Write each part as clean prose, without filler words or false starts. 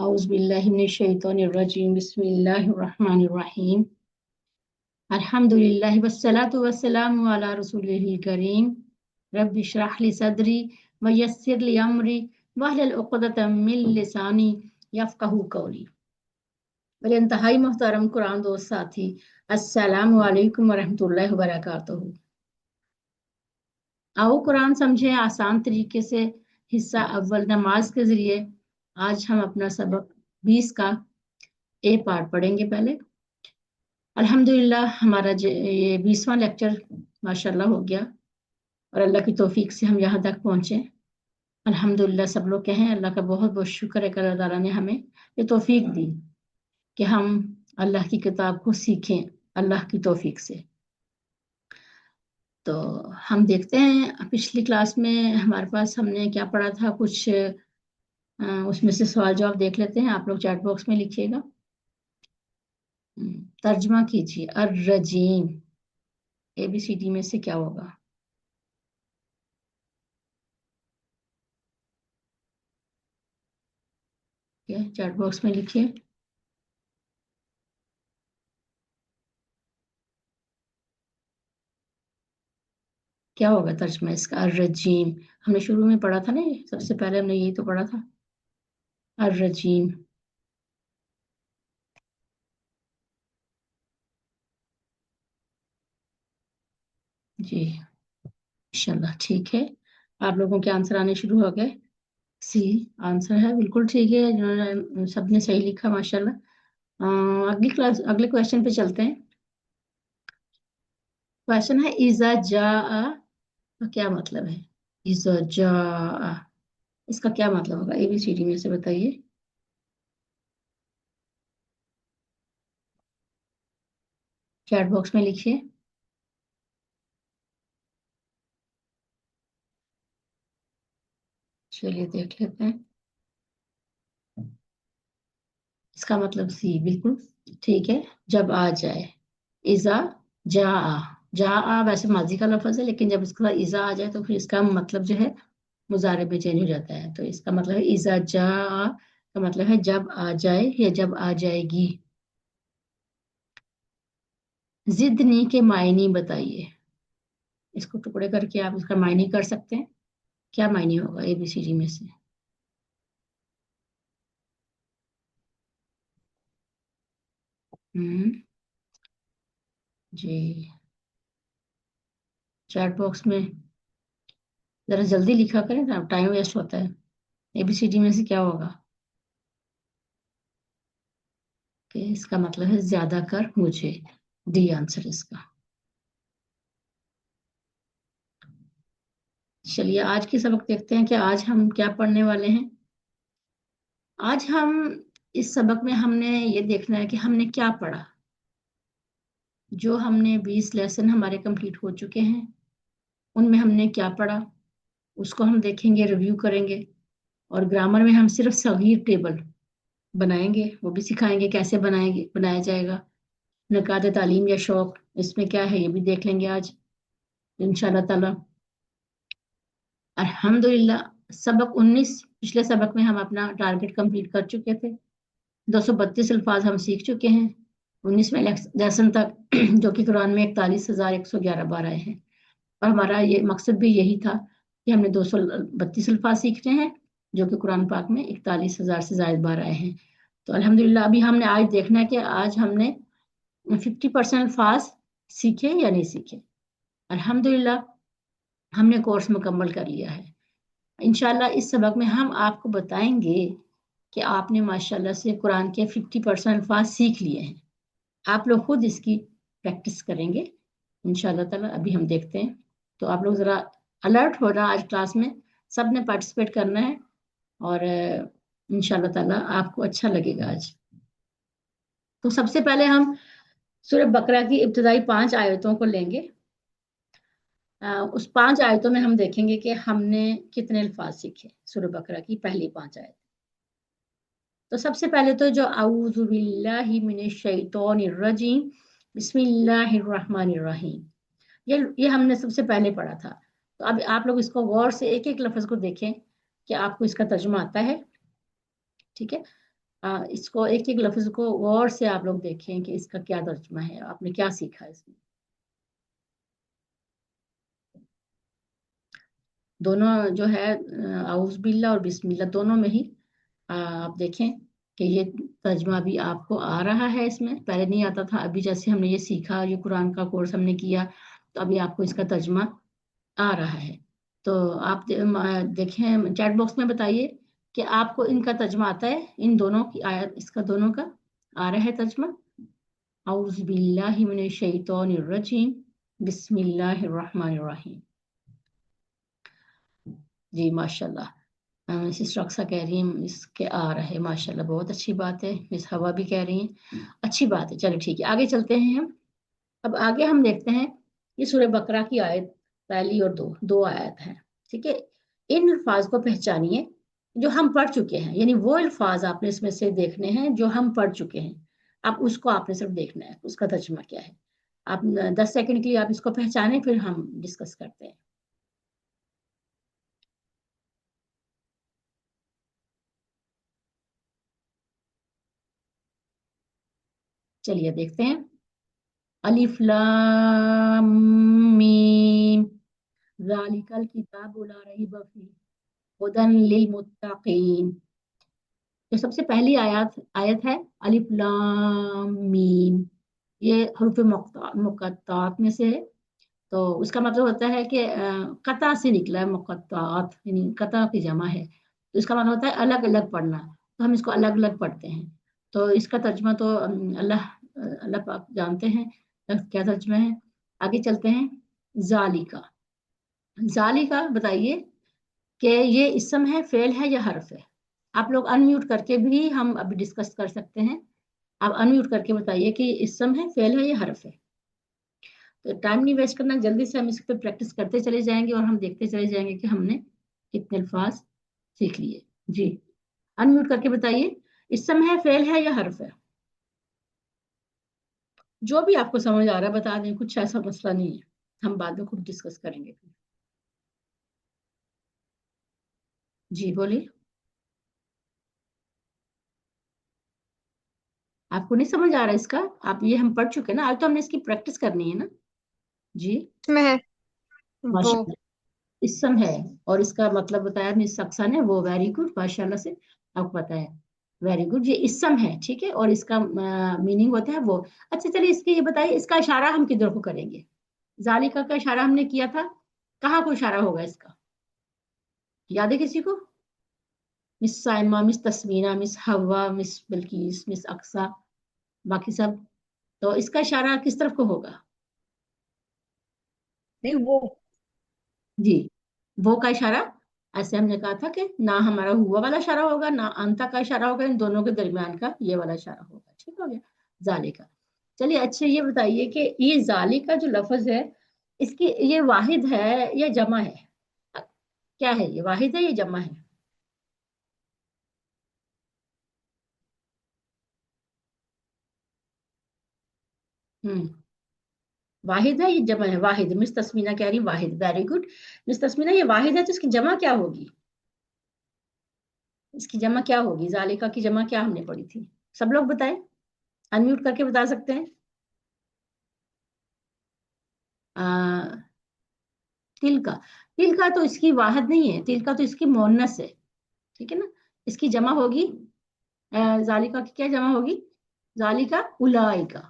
أعوذ بالله من الشيطان الرجيم بسم الله الرحمن الرحيم الحمد لله والصلاة والسلام على رسوله الكريم رب اشرح لي صدري ويسر لي أمري واحلل عقدة من لساني يفقهوا قولي میرے انتہائی محترم قرآن دوست ساتھی، السلام علیکم ورحمۃ اللہ وبرکاتہ۔ آؤ قرآن سمجھیں آسان طریقے سے۔ حصہ اول، نماز کے ذریعے۔ آج ہم اپنا سبق 20 کا اے پارٹ پڑھیں گے پہلے۔ الحمدللہ ہمارا یہ 20واں لیکچر ماشاءاللہ ہو گیا، اور اللہ کی توفیق سے ہم یہاں تک پہنچے۔ الحمدللہ سب لوگ کہیں اللہ کا بہت بہت شکر ہے کہ اللہ تعالیٰ نے ہمیں یہ توفیق دی کہ ہم اللہ کی کتاب کو سیکھیں اللہ کی توفیق سے۔ تو ہم دیکھتے ہیں پچھلی کلاس میں ہمارے پاس ہم نے کیا پڑھا تھا، کچھ اس میں سے سوال جواب دیکھ لیتے ہیں۔ آپ لوگ چیٹ باکس میں لکھیے گا، ترجمہ کیجیے۔ الرجیم اے بی سی ڈی میں سے کیا ہوگا؟ چیٹ باکس میں لکھیے کیا ہوگا ترجمہ اس کا۔ الرجیم ہم نے شروع میں پڑھا تھا نا، سب سے پہلے ہم نے یہی تو پڑھا تھا، الرجیم۔ جی انشاءاللہ ٹھیک ہے، آپ لوگوں کے آنسر آنے شروع ہو گئے۔ سی آنسر ہے، بالکل ٹھیک ہے، جنہوں نے سب نے صحیح لکھا ماشاءاللہ۔ اگلے کویشچن پہ چلتے ہیں۔ کویشچن ہے اذا جاء کا کیا مطلب ہے؟ اذا جاء اس کا کیا مطلب ہوگا؟ اے بی سی ڈی میں سے بتائیے۔ چیٹ باکس میں لکھیے۔ چلیے دیکھ لیتے ہیں۔ اس کا مطلب سی بالکل ٹھیک ہے، جب آ جائے۔ اذا جاء، جاء ویسے ماضی کا لفظ ہے، لیکن جب اس کے بعد اذا آ جائے تو پھر اس کا مطلب جو ہے مضارع میں چینج ہو جاتا ہے۔ تو اس کا مطلب ہے اذا جاء کا مطلب ہے جب آ جائے یا جب آ جائے گی۔ زدنی کے معنی بتائیے۔ اس کو ٹکڑے کر کے آپ اس کا معنی کر سکتے ہیں۔ کیا معنی ہوگا اے بی سی ڈی میں سے؟ جی چیٹ باکس میں ذرا جلدی لکھا کریں نا، ٹائم ویسٹ ہوتا ہے۔ اے بی سی ڈی میں سے کیا ہوگا؟ کہ اس کا مطلب ہے زیادہ کر مجھے، ڈی آنسر اس کا۔ چلیے آج کی سبق دیکھتے ہیں کہ آج ہم کیا پڑھنے والے ہیں۔ آج ہم اس سبق میں ہم نے یہ دیکھنا ہے کہ ہم نے کیا پڑھا۔ جو ہم نے 20 لیسن ہمارے کمپلیٹ ہو چکے ہیں، ان میں ہم نے کیا پڑھا اس کو ہم دیکھیں گے، ریویو کریں گے۔ اور گرامر میں ہم صرف صغیر ٹیبل بنائیں گے، وہ بھی سکھائیں گے کیسے بنایا جائے گا۔ نکات تعلیم یا شوق اس میں کیا ہے یہ بھی دیکھ لیں گے آج انشاءاللہ تعالی۔ الحمدللہ سبق 19، پچھلے سبق میں ہم اپنا ٹارگٹ کمپلیٹ کر چکے تھے، 232 الفاظ ہم سیکھ چکے ہیں 19ویں لیسن تک، جو کہ قرآن میں 41,111 بار آئے ہیں۔ اور ہمارا یہ مقصد بھی یہی تھا کہ ہم نے 232 الفاظ سیکھنے ہیں، جو کہ قرآن پاک میں 41,000 سے زائد بار آئے ہیں۔ تو الحمدللہ ابھی ہم نے آج دیکھنا ہے کہ آج ہم نے 50% الفاظ سیکھے یا نہیں سیکھے۔ الحمدللہ ہم نے کورس مکمل کر لیا ہے۔ انشاءاللہ اس سبق میں ہم آپ کو بتائیں گے کہ آپ نے ماشاءاللہ سے قرآن کے 50% الفاظ سیکھ لیے ہیں۔ آپ لوگ خود اس کی پریکٹس کریں گے انشاءاللہ تعالی۔ ابھی ہم دیکھتے ہیں، تو آپ لوگ ذرا الرٹ ہونا، آج کلاس میں سب نے پارٹیسپیٹ کرنا ہے، اور انشاءاللہ تعالی آپ کو اچھا لگے گا آج۔ تو سب سے پہلے ہم سورہ بقرہ کی ابتدائی 5 آیتوں کو لیں گے۔ اس 5 آیتوں میں ہم دیکھیں گے کہ ہم نے کتنے الفاظ سیکھے۔ سورہ بقرہ کی پہلی 5 آیت، تو سب سے پہلے تو جو اعوذ باللہ من الشیطان الرجیم بسم اللہ الرحمن الرحیم، یہ ہم نے سب سے پہلے پڑھا تھا۔ تو اب آپ لوگ اس کو غور سے ایک ایک لفظ کو دیکھیں کہ آپ کو اس کا ترجمہ آتا ہے، ٹھیک ہے۔ इसको एक एक लफ्ज को गौर से आप लोग देखें कि इसका क्या तर्जुमा है, आपने क्या सीखा इसमें। दोनों जो है आउज़ बिल्ला और बिस्मिल्लाह दोनों में ही आप देखें कि ये तर्जुमा भी आपको आ रहा है। इसमें पहले नहीं आता था, अभी जैसे हमने ये सीखा, ये कुरान का कोर्स हमने किया, तो अभी आपको इसका तर्जुमा आ रहा है। तो आप देखें चैट बॉक्स में बताइए कि आपको इनका तर्जुमा आता है, इन दोनों की आयत, इसका दोनों का आ रहा है तर्जुमा। औज़ु बिल्लाहि मिनश शैतानिर रजीम, बिस्मिल्लाहिर रहमानिर रहीम। जी माशाल्लाह, सिस्टर अक्सा कह रही हैं इसके आ रहा है, माशाल्लाह बहुत अच्छी बात है। मिस हवा भी कह रही हैं अच्छी बात है। चलो ठीक है, आगे चलते हैं हम। अब आगे हम देखते हैं ये सूरह बकरा की आयत पहली और दो दो आयत हैं, ठीक है। इन अल्फाज को पहचानिए जो हम पढ़ चुके हैं, यानी वो अल्फाज आपने इसमें से देखने हैं जो हम पढ़ चुके हैं। अब उसको आपने सिर्फ देखना है, उसका तर्जुमा क्या है। आप 10 सेकंड के लिए आप इसको पहचाने, फिर हम डिस्कस करते हैं। चलिए देखते हैं। अलिफ लाम मीम, ज़ालिकल किताबु ला रैब फीह, हुदन लिल मुत्तकीन। तो सबसे पहली आयत आयत है अलिफ लाम मीम, ये हरूफ मुक़त्तात में से है। तो उसका मतलब होता है कि कता से निकला है, मुक़त्तात यानी कता की जमा है, तो इसका मतलब होता है अलग अलग पढ़ना। तो हम इसको अलग अलग पढ़ते हैं। तो इसका तर्जुमा तो अल्लाह अल्लाह पाक जानते हैं क्या तर्जुमा है। आगे चलते हैं। जालिका, जालिका बताइए कि ये इसम है, फेल है या हर्फ है। आप लोग अनम्यूट करके भी हम अभी डिस्कस कर सकते हैं। आप अनम्यूट करके बताइए कि इसम है, फेल है या हर्फ है। तो टाइम नहीं वेस्ट करना, जल्दी से हम इस पर प्रैक्टिस करते चले जाएंगे और हम देखते चले जाएंगे कि हमने कितने अल्फाज सीख लिए। जी अनम्यूट करके बताइए, इसम है, फेल है या हर्फ है। जो भी आपको समझ आ रहा है बता दें, कुछ ऐसा मसला नहीं है, हम बाद में खुद डिस्कस करेंगे। जी बोलिए। आपको नहीं समझ आ रहा है इसका, आप ये हम पढ़ चुके हैं ना, आज तो हमने इसकी प्रैक्टिस करनी है ना। जी में है वो। माशाल्लाह, इसम है और इसका मतलब बताया मिस सक्सा ने, वो वेरी गुड माशाल्लाह से आपको पता है। वेरी गुड, ये इसम है ठीक है, और इसका मीनिंग होता है वो। अच्छा चलिए इसके ये बताइए, इसका इशारा हम किधर को करेंगे। जालिका का इशारा हमने किया था, कहाँ को इशारा होगा इसका, याद है किसी को। मिस साइमा, मिस तस्मीना, मिस हवा, मिस बिल्किस, मिस अक्सा, बाकी सब। तो इसका इशारा किस तरफ को होगा। नहीं वो। जी वो का इशारा, ऐसे हमने कहा था कि ना हमारा हुआ वाला इशारा होगा ना अंता का इशारा होगा, इन दोनों के दरमियान का ये वाला इशारा होगा। ठीक हो गया जाले का। चलिए अच्छा ये बताइए कि ये जाली का जो लफ्ज है, इसकी ये वाहिद है या जमा है। क्या है, ये वाहिद है या जमा है। हम्म, वाहिद है ये जमा है। वाहिद, मिस तस्मीना कह रही वाहिद, वेरी गुड। मिस तस्मीना ये वाहिद है तो इसकी जमा क्या होगी, इसकी जमा क्या होगी, जालिका की जमा क्या हमने पढ़ी थी। सब लोग बताएं, अनम्यूट करके बता सकते हैं। आ, तिल का, तिल का तो इसकी वाहिद नहीं है, तिल का तो इसकी मोनस है, ठीक है ना। इसकी जमा होगी जालिका की क्या जमा होगी, जालिका उलाइका,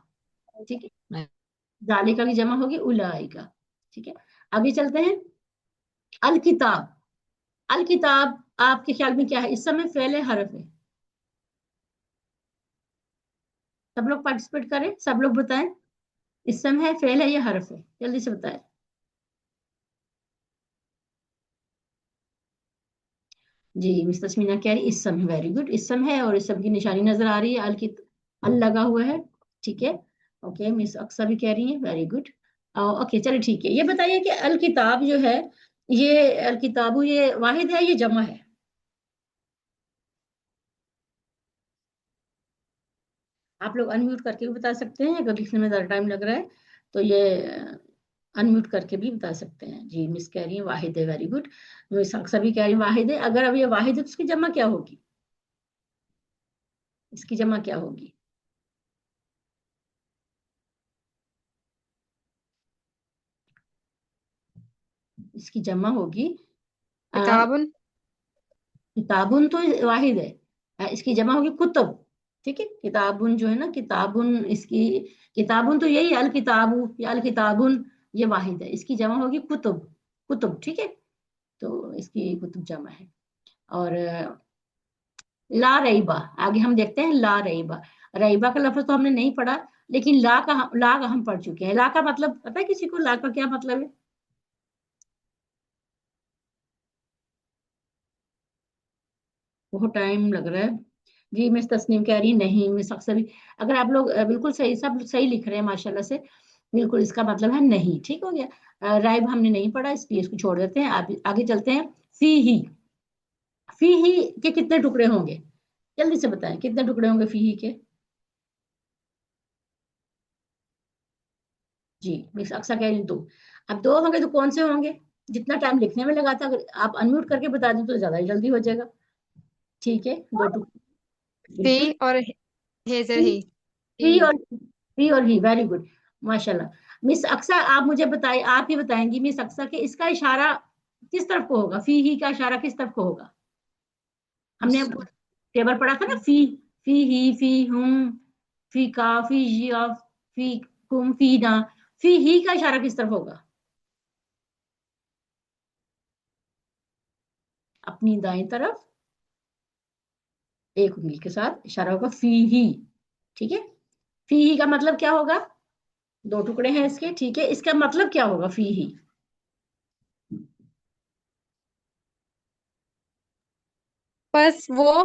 ठीक है। जालिका की जमा होगी उलाइका, ठीक है। आगे चलते हैं। अल किताब, अल किताब आपके ख्याल में क्या है, इस समय फेल है हरफ है। सब लोग पार्टिसिपेट करें, सब लोग बताएं, इस समय है, फेल है या हरफ है, जल्दी से बताएं। जी मिस तस्मीना कह रही इस समय, वेरी गुड, इस समय है और इस सब की निशानी नजर आ रही है, अल की अल लगा हुआ है, ठीक है। ओके मिस अक्सा भी कह रही है वेरी गुड। ओके चलिए ठीक है, ये बताइए कि अल किताब जो है, ये अल किताबु ये वाहिद है ये जमा है। आप लोग अनम्यूट करके भी बता सकते हैं, अगर लिखने में ज़्यादा टाइम लग रहा है तो ये अनम्यूट करके भी बता सकते हैं। जी मिस कह रही है वाहिद है, वेरी गुड। मिस अक्सा भी कह रही है वाहिद है, अगर अब ये वाहिद है तो उसकी जमा क्या होगी। اس کی जमा क्या होगी؟ इसकी जमा होगी किताबुन। किताबुन तो वाहिद है, इसकी जमा होगी कुतुब। ठीक है, किताबुन जो है ना, किताबुन, इसकी किताबुन तो यही अल किताबु या अल किताबुन, ये वाहिद है। इसकी जमा होगी कुतुब, कुतुब। ठीक है, तो इसकी कुतुब जमा है। और ला रईबा, आगे हम देखते हैं ला रईबा। रईबा का लफ्ज तो हमने नहीं पढ़ा, लेकिन ला का हम पढ़ चुके हैं। ला का मतलब पता है किसी को? ला का क्या मतलब है? बहुत टाइम लग रहा है। जी मिस तस्नीम कह रही नहीं, मिस अक्सर भी। अगर आप लोग बिल्कुल सही, सब सही लिख रहे हैं माशाल्लाह से, बिल्कुल इसका मतलब है नहीं। ठीक हो गया। राइब हमने नहीं पढ़ा, इसलिए इसको छोड़ देते हैं। आगे चलते हैं। फी ही, फी ही के कितने टुकड़े होंगे? जल्दी से बताएं, कितने टुकड़े होंगे फी ही के? जी मिस अक्सर कह रही दो। अब दो होंगे तो कौन से होंगे? जितना टाइम लिखने में लगा था, अगर आप अनम्यूट करके बता दें तो ज्यादा जल्दी हो जाएगा। ठीक है, दो टुकड़े। सी बिल्कुल। और हेजर फी, ही। फी ही। और फी और ही, वेरी गुड, माशाल्लाह। मिस अक्सर आप मुझे बताइए, आप ही बताएंगी मिस अक्सर के इसका इशारा किस तरफ को होगा? फी ही का इशारा किस तरफ को होगा? हमने अच्छा। टेबल पढ़ा था ना, फी, फी ही, फी हम, फी का, फी जिया, फी कुम, फी ना। फी ही का इशारा किस तरफ होगा? अपनी दाएं तरफ एक उंगली के साथ इशारा होगा फी ही। ठीक है, फी ही का मतलब क्या होगा? दो टुकड़े हैं इसके। ठीक है, इसका मतलब क्या होगा फी ही? बस वो।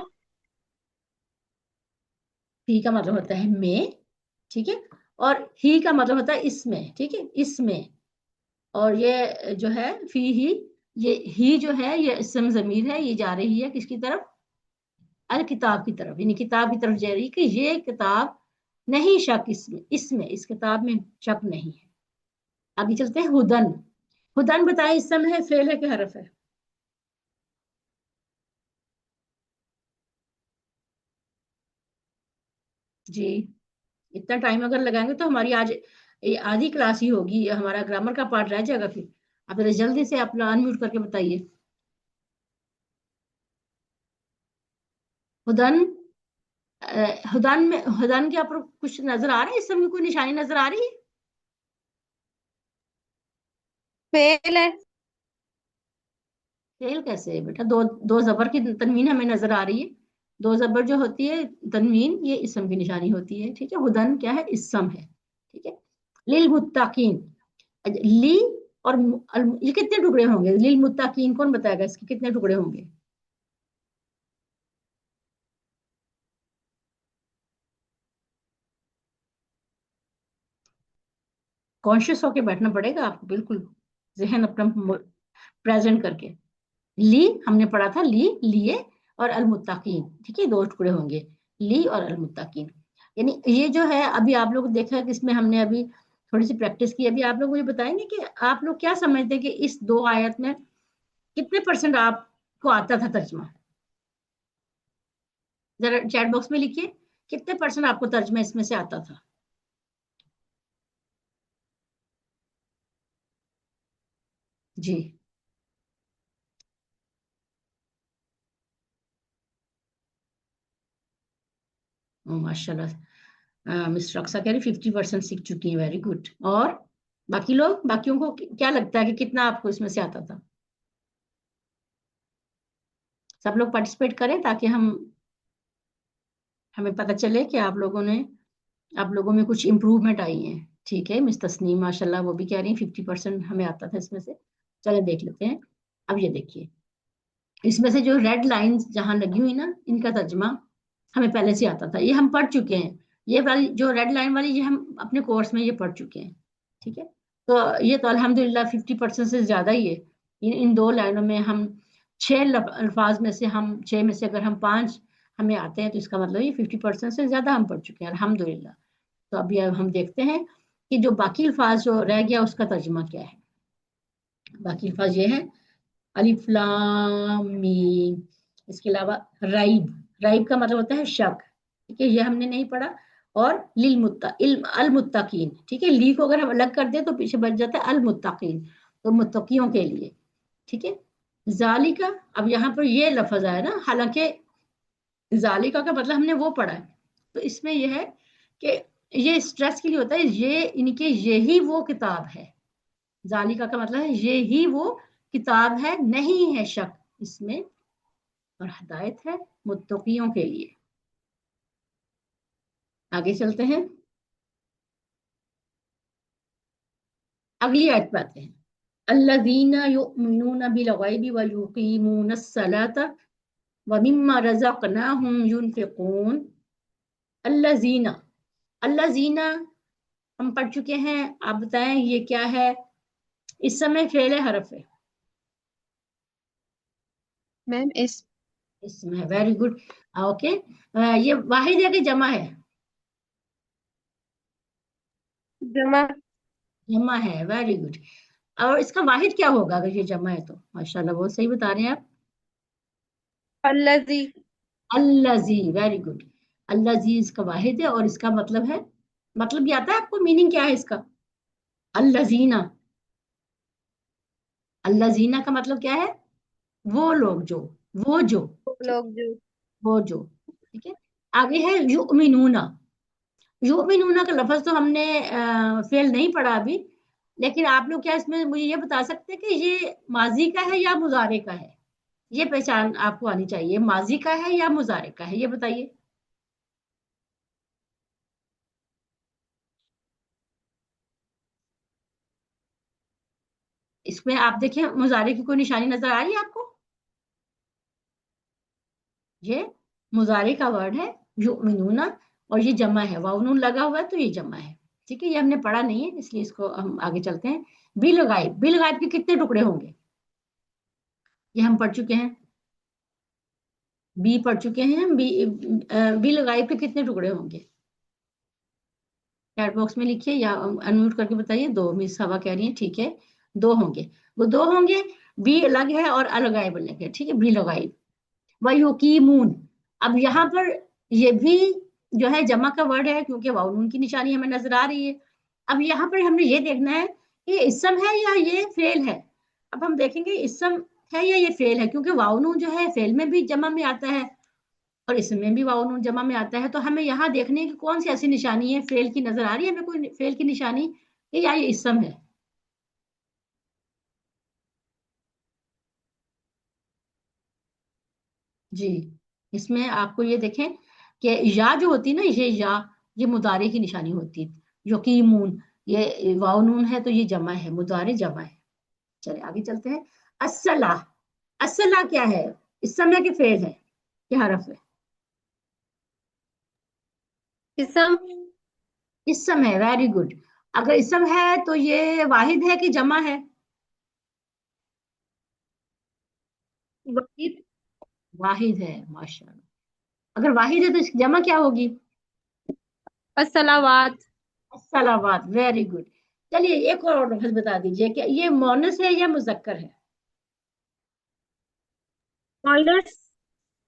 फी का मतलब होता है में। ठीक है, और ही का मतलब होता है इसमें। ठीक है, इसमें। और ये जो है फी ही, ये ही जो है ये इसम जमीर है, ये जा रही है किसकी तरफ? अल किताब की तरफ, यानी किताब की तरफ जा रही है कि ये किताब नहीं, शक इसमें, इसमें इस किताब में शक नहीं है। आगे चलते हैं। हुदन, हुदन बताएं इसम है, फेल है कि हरफ है? जी, इतना टाइम अगर लगाएंगे तो हमारी आज ये आधी क्लास ही होगी, हमारा ग्रामर का पार्ट रह जाएगा फिर। आप जरा जल्दी से अपना अनम्यूट करके बताइए। हुदन, हुदन में, हुदन के ऊपर कुछ नजर आ रहा है? इस समय कोई निशानी नजर आ रही है? फेल है। फेल कैसे है बेटा? दो दो जबर की तनवीन हमें नजर आ रही है। दो जबर जो होती है तनवीन, ये इसम की निशानी होती है। ठीक है, हुदन क्या है? इसम है। ठीक है, लिल मुत्ताकीन, ली और ये कितने टुकड़े होंगे? लिल मुत्ताकीन कौन बताएगा इसके कितने टुकड़े होंगे? कॉन्शियस होके बैठना पड़ेगा आपको, बिल्कुल जहन अपना प्रेजेंट करके। ली हमने पढ़ा था, ली, लिए, और अलमुत्ताकीन। ठीक है, दो टुकड़े होंगे, ली और अलमुत्ताकीन। यानी ये जो है, अभी आप लोग देखा कि इसमें हमने अभी थोड़ी सी प्रैक्टिस की। अभी आप लोग मुझे बताएंगे कि आप लोग क्या समझते हैं कि इस दो आयत में कितने परसेंट आपको आता था तर्जमा? जरा चैट बॉक्स में लिखिए, कितने परसेंट आपको तर्जमा इसमें से आता था? जी, माशाल्लाह। मिस्टर अक्सा कह रही 50% सीख चुकी हैं, वेरी गुड। और बाकी लोग, बाकियों को क्या लगता है कि कितना आपको इसमें से आता था? सब लोग पार्टिसिपेट करें ताकि हमें पता चले कि आप लोगों में कुछ इम्प्रूवमेंट आई है। ठीक है, मिस तस्नीम माशाल्लाह वो भी कह रही हैं 50% हमें आता था इसमें से। चले देख लेते हैं। अब ये देखिए, इसमें से जो रेड लाइंस जहां लगी हुई ना, इनका तर्जमा हमें पहले से आता था, ये हम पढ़ चुके हैं। ये वाली जो रेड लाइन वाली, ये हम अपने कोर्स में ये पढ़ चुके हैं। ठीक है, तो ये तो अल्हम्दुलिल्लाह 50% से ज्यादा ही है। इन दो लाइनों में हम छह अल्फाज में से, हम छह में से अगर हम पांच हमें आते हैं तो इसका मतलब ये 50% से ज्यादा हम पढ़ चुके हैं अल्हम्दुलिल्लाह। तो अभी अब हम देखते हैं कि जो बाकी अल्फाज जो रह गया उसका तर्जुमा क्या है। बाकी अल्फाज ये है, अलिफ लाम मीम। इसके अलावा राइब, राइब का मतलब होता है शक। ٹھیک ہے، یہ ہم نے نہیں پڑھا. اور المتقین، ٹھیک ہے، لی کو اگر ہم الگ کر دیں تو پیچھے بچ جاتا ہے المتقین، تو متقیوں کے لیے. ٹھیک ہے. ذالکا، اب یہاں پر یہ لفظ آیا نا، حالانکہ ذالکا کا مطلب ہم نے وہ پڑھا ہے، تو اس میں یہ ہے کہ یہ اسٹریس کے لیے ہوتا ہے، یہ ان کے یہی وہ کتاب ہے. ذالکا کا مطلب ہے یہی وہ کتاب ہے، نہیں ہے شک اس میں، اور ہدایت ہے متقیوں کے لیے. آگے چلتے ہیں، اگلی آیت پہ آتے ہیں. الذین یؤمنون بالغیب ویقیمون الصلاۃ ومما رزقناہم ینفقون. الذین، الذین ہم پڑھ چکے ہیں، آپ بتائیں یہ کیا ہے؟ اس سمے فعل حرف ہے. میم اس میں ویری گڈ. اوکے، یہ واحد ہے کہ جمع ہے؟ جمع. جمع ہے، ویری گڈ. اور اس کا واحد کیا ہوگا اگر یہ جمع ہے تو؟ ماشاءاللہ بہت صحیح بتا رہے ہیں آپ. الذی. الذی، ویری گڈ. الذی اس کا واحد ہے، اور اس کا مطلب ہے، مطلب یہ آتا ہے آپ کو، میننگ کیا ہے اس کا؟ الذین، الذین کا مطلب کیا ہے؟ وہ لوگ جو، وہ جو، وہ ٹھیک، لوگ جو. وہ جو. ٹھیک ہے. آگے ہے یؤمنون. یؤمنون کا لفظ تو ہم نے فعل نہیں پڑھا ابھی، لیکن آپ لوگ کیا اس میں مجھے یہ بتا سکتے ہیں کہ یہ ماضی کا ہے یا مضارع کا ہے؟ یہ پہچان آپ کو آنی چاہیے، ماضی کا ہے یا مضارع کا ہے، یہ بتائیے. اس میں آپ دیکھیں مضارع کی کوئی نشانی نظر آ رہی ہے آپ کو؟ یہ مضارع کا ورڈ ہے یؤمنون، اور یہ جمع ہے، واو نون لگا ہوا ہے تو یہ جمع ہے. ٹھیک ہے، یہ ہم نے پڑھا نہیں ہے اس لیے اس کو ہم آگے چلتے ہیں. بالغائب، بالغائب کے کتنے ٹکڑے ہوں گے؟ یہ ہم پڑھ چکے ہیں، بی پڑھ چکے ہیں ہم. بالغائب کے کتنے ٹکڑے ہوں گے؟ چیٹ باکس میں لکھیے یا انمیوٹ کر کے بتائیے. دو، مس ہوا کہہ رہی ہیں، ٹھیک ہے، دو ہوں گے. وہ دو ہوں گے، بی الگ ہے اور الغائب الگ ہے. ٹھیک ہے، بی لغائب. وَيُقِيمُونَ، اب یہاں پر یہ بھی جو ہے جمع کا ورڈ ہے، کیونکہ واو نون کی نشانی ہمیں نظر آ رہی ہے. اب یہاں پر ہم نے یہ دیکھنا ہے کہ یہ اسم ہے یا یہ فعل ہے. اب ہم دیکھیں گے اسم ہے یا یہ فعل ہے، کیونکہ واو نون جو ہے فعل میں بھی جمع میں آتا ہے اور اس میں بھی واو نون جمع میں آتا ہے. تو ہمیں یہاں دیکھنے کی کون سی ایسی نشانی ہے فعل کی نظر آ رہی ہے ہمیں، کوئی فعل کی نشانی، کہ یا یہ اسم ہے؟ جی، اس میں آپ کو یہ دیکھیں کہ یا جو ہوتی نا، یہ مضارع کی نشانی ہوتی ہے. یقیمون، یہ واو نون ہے تو یہ جمع ہے، مضارع جمع ہے. چلے آگے چلتے ہیں. الصلاح، الصلاح کیا ہے؟ اسم ہے کہ فعل ہے کہ حرف ہے؟ اسم. اسم ہے، ویری گڈ. اگر اسم ہے تو یہ واحد ہے کہ جمع ہے؟ واحد. واحد ہے، ماشاء اللہ. اگر واحد ہے تو اس کی جمع کیا ہوگی؟ الصلوات. الصلوات، ویری گڈ. چلیے ایک اور لفظ بتا دیجئے کہ یہ مونس ہے یا مذکر ہے؟ مؤنث.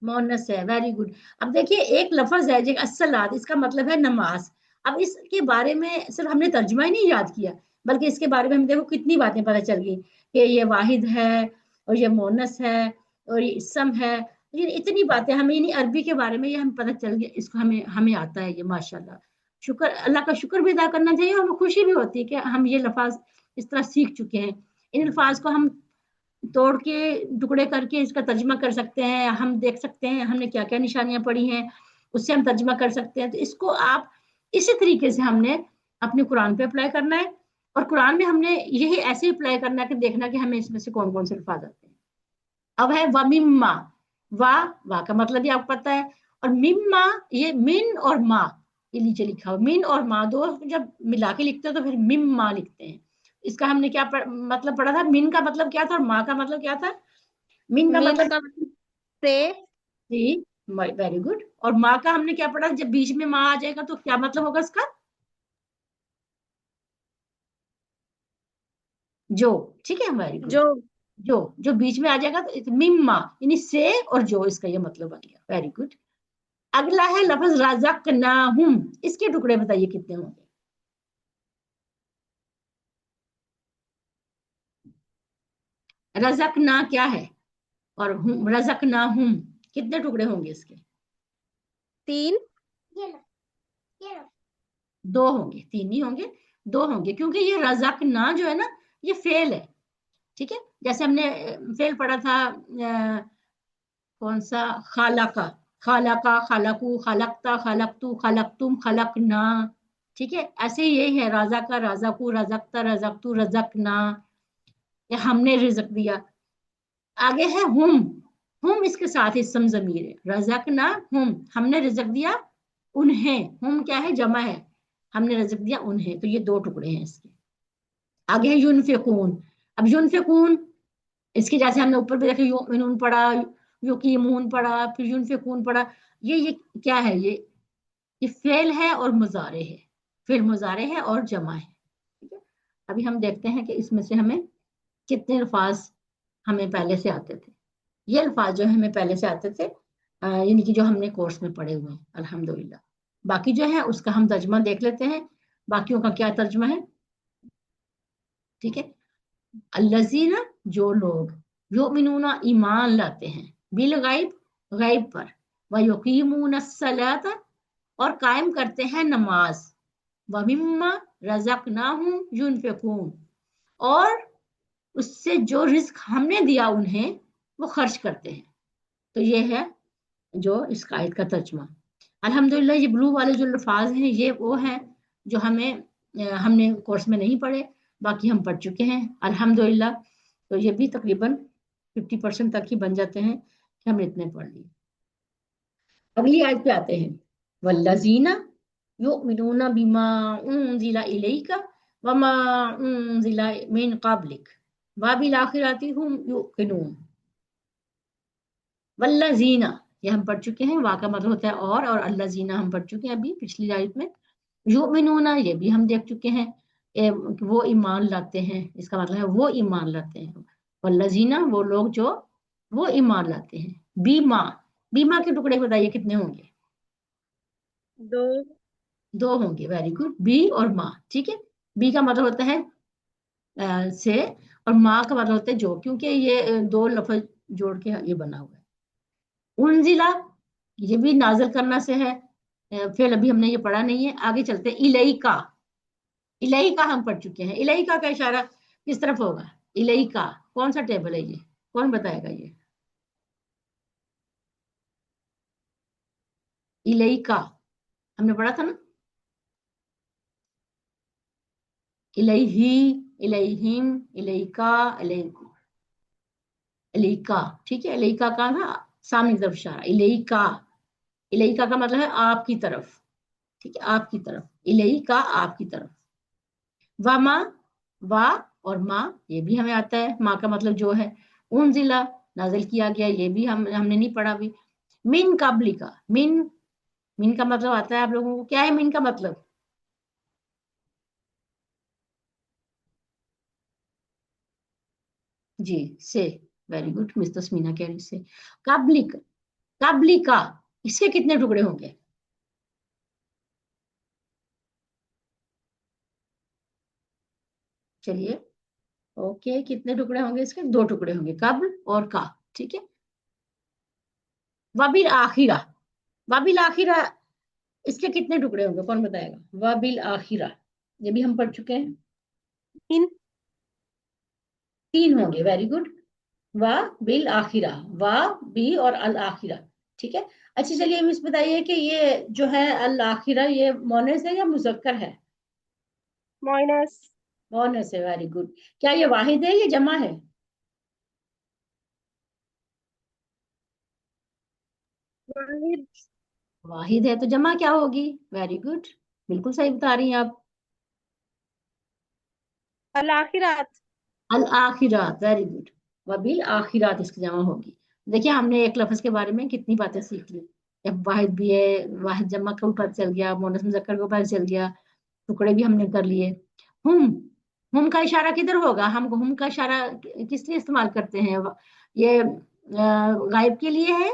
مونس ہے، ویری گڈ. اب دیکھیے ایک لفظ ہے جو الصلاۃ، اس کا مطلب ہے نماز. اب اس کے بارے میں صرف ہم نے ترجمہ ہی نہیں یاد کیا، بلکہ اس کے بارے میں ہم دیکھو کتنی باتیں پتہ چل گئی کہ یہ واحد ہے اور یہ مونس ہے اور یہ اسم ہے. یہ اتنی باتیں ہمیں یعنی عربی کے بارے میں یہ ہم پتہ چل گیا، اس کو ہمیں آتا ہے یہ، ماشاءاللہ. شکر، اللہ کا شکر بھی ادا کرنا چاہیے، اور ہمیں خوشی بھی ہوتی ہے کہ ہم یہ لفظ اس طرح سیکھ چکے ہیں. ان الفاظ کو ہم توڑ کے ٹکڑے کر کے اس کا ترجمہ کر سکتے ہیں، ہم دیکھ سکتے ہیں ہم نے کیا کیا نشانیاں پڑھی ہیں، اس سے ہم ترجمہ کر سکتے ہیں. تو اس کو آپ اسی طریقے سے ہم نے اپنے قرآن پہ اپلائی کرنا ہے، اور قرآن میں ہم نے یہی ایسے اپلائی کرنا ہے کہ دیکھنا کہ ہمیں اس میں سے کون کون سے الفاظ آتے ہیں. اب ہے وَمِمَّا، وا کا مطلب یہ آپ کو پتہ ہے، اور مما یہ من اور ما، یہ نیچے لکھا ہو من اور ما دو جب ملا کے لکھتے ہیں تو پھر مما لکھتے ہیں. اس کا ہم نے کیا مطلب پڑھا تھا؟ من کا مطلب کیا تھا اور ما کا مطلب کیا تھا؟ من کا مین مطلب کا مطلب سے. جی، ویری گڈ. اور ماں کا ہم نے کیا پڑھا؟ جب بیچ میں ماں آ جائے گا تو کیا مطلب ہوگا اس کا؟ جو. ٹھیک ہے، ویری گڈ. جو. جو بیچ میں آ جائے گا تو مما یعنی سے اور جو، اس کا یہ مطلب آ گیا. Very good. अगला है लफ्ज रज़क़नाहुम, इसके टुकड़े बताइए कितने होंगे। रज़क़ना क्या है और रज़क़नाहुम कितने टुकड़े होंगे इसके। 3। दो होंगे, तीन नहीं होंगे, दो होंगे, क्योंकि ये रज़क़ना जो है ना ये फेल है। ठीक है, जैसे हमने फेल पढ़ा था कौन सा, खालाका, खालाका, खालाकू, खालकता, खालकतू, खालकतुम, खालकना। ठीक है, ऐसे ही यही है, राजा का, राजाकू, रजकता, रजकतू, रजकना, ये हमने रिजक दिया। आगे है हम इसके साथ इस्म ज़मीर है, रज़क़ना हम, हमने रिजक दिया उन्हें, हम क्या है, जमा है, हमने रिजक दिया उन्हें, तो ये दो टुकड़े हैं इसके। आगे है युनफिकून। अब युनफिकून इसके जैसे हमने ऊपर भी देखा, युमिनून पढ़ा, युकीमून पढ़ा, फिर युनफिकून पढ़ा। ये क्या है, ये फेल है और मुजारे है, फेल मुजारे है और जमा है। ठीक है, अभी हम देखते हैं कि इसमें से हमें कितने अल्फाज हमें पहले से आते थे। ये अल्फाज जो हमें पहले से आते थे, यानी कि जो हमने कोर्स में पढ़े हुए हैं अल्हम्दुलिल्लाह। बाकी जो है उसका हम तर्जमा देख लेते हैं, बाकियों का क्या तर्जमा है। ठीक है, अल्लज़ीना जो लोग, युमिनूना ईमान लाते हैं, बिल गैब गैब पर, व युकीमून अस्सलात और कायम करते हैं नमाज, व मिम्मा रज़क़नाहुम युनफिकून और उससे जो रिस्क हमने दिया उन्हें वो खर्च करते हैं। तो ये है जो इस आयत का तर्जमा। अल्हम्दुलिल्लाह ये ब्लू वाले जो अल्फाज हैं ये वो हैं जो हमें हमने कोर्स में नहीं पढ़े, बाकी हम पढ़ चुके हैं अल्हम्दुलिल्लाह। तो ये भी तकरीबन 50% तक ही बन जाते हैं कि हमने इतने पढ़ लिए। अगली आयत पे आते हैं, वल्लज़ीना युमिनूना बिमा उनज़िला इलैका वमा उनज़िला मिन क़ब्लिक व बिल आखिरति हुम युक़िनून। वल्लज़ीना ये हम पढ़ चुके हैं, वा का मतलब होता है और अल्लज़ीना हम पढ़ चुके हैं अभी पिछली आयत में। युमिनूना ये भी हम देख चुके हैं, वो ईमान लाते हैं, इसका मतलब है वो ईमान लाते हैं। वल्लज़ीना वो लोग जो वो ईमान लाते हैं। बीमा, बीमा के टुकड़े बताइए कितने होंगे। 2। दो होंगे, वेरी गुड, बी और माँ। ठीक है, बी का मतलब होता है से, और माँ का मतलब होता है जो, क्योंकि ये दो लफ्ज जोड़ के ये बना हुआ है। उनजिला ये भी नाजिल करना से है, फिर अभी हमने ये पढ़ा नहीं है, आगे चलते हैं। इलैका, इलैका हम पढ़ चुके हैं, इलैका का इशारा किस तरफ होगा। इलैका कौन सा टेबल है, ये कौन बताएगा ये। इलैका हमने पढ़ा था ना, इलैही, इलैहिम, इलैका, इलैकु, इलैका। ठीक है, इलैका का ना सामने की तरफ इशारा, इलैका, इलैका का मतलब है आपकी तरफ। ठीक है, आपकी तरफ, इलैका आपकी तरफ। वामा, वा और माँ ये भी हमें आता है, माँ का मतलब जो है। उन जिला नाजिल किया गया, ये भी हमने नहीं पढ़ा अभी। मिन काबली का, मिन का मतलब आता है आप लोगों को, क्या है मिन का मतलब। जी से, वेरी गुड मिस तस्मीना कह रही से। काबली का, काबली का इसके कितने टुकड़े होंगे। चलिए, ओके, कितने टुकड़े होंगे इसके, दो टुकड़े होंगे, कब्ल और का। ठीक है, वबिल आखिरा, वबिल आखिरा इसके कितने टुकड़े होंगे, कौन बताएगा। वबिल आखिरा ये भी हम पढ़ चुके हैं, 3। तीन होंगे, वेरी गुड। वा बिल आखिरा, वा बी और अल आखिरा। ठीक है, अच्छा चलिए मिस बताइए कि ये जो है अल आखिरा ये मोनस है या मुजक्कर है। माइनस। मोनस है, वेरी गुड। क्या ये वाहिद है या जमा है। वाहिद। वाहिद है तो जमा क्या होगी, वेरी गुड, बिल्कुल सही बता रही हैं आप। अल आखिरात। अल आखिरात, वेरी गुड, वबिल आखिरात इसकी जमा होगी। देखिए हमने एक लफ्ज के बारे में कितनी बातें सीख ली, जब वाहिद भी है, वाहिद जमा का भी पता चल गया, मोनस मुजक्कर को पता चल गया, टुकड़े भी हमने कर लिए। हुम, हुम का इशारा किधर होगा, हम हुम का इशारा किस लिए इस्तेमाल करते हैं, ये गायब के लिए है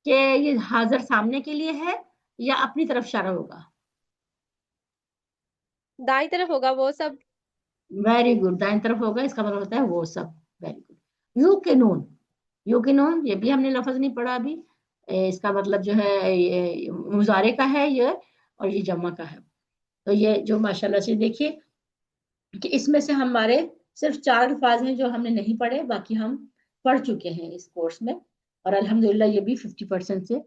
کہ یہ हाजिर सामने के लिए है या अपनी तरफ इशारा होगा? दाई तरफ होगा वो सब। वेरी गुड, दाएं तरफ होगा, इसका मतलब होता है वो सब। Very good. यूकिनून, यूकिनून ये भी हमने लफ्ज नहीं पढ़ा अभी। इसका मतलब जो है ये मुजारे का है ये, और ये जमा का है। तो ये जो माशाल्लाह से देखिए कि इसमें से हमारे सिर्फ 4 अल्फाज हैं जो हमने नहीं पढ़े, बाकी हम पढ़ चुके हैं इस कोर्स में। और अल्हम्दुलिल्लाह ये भी 50% से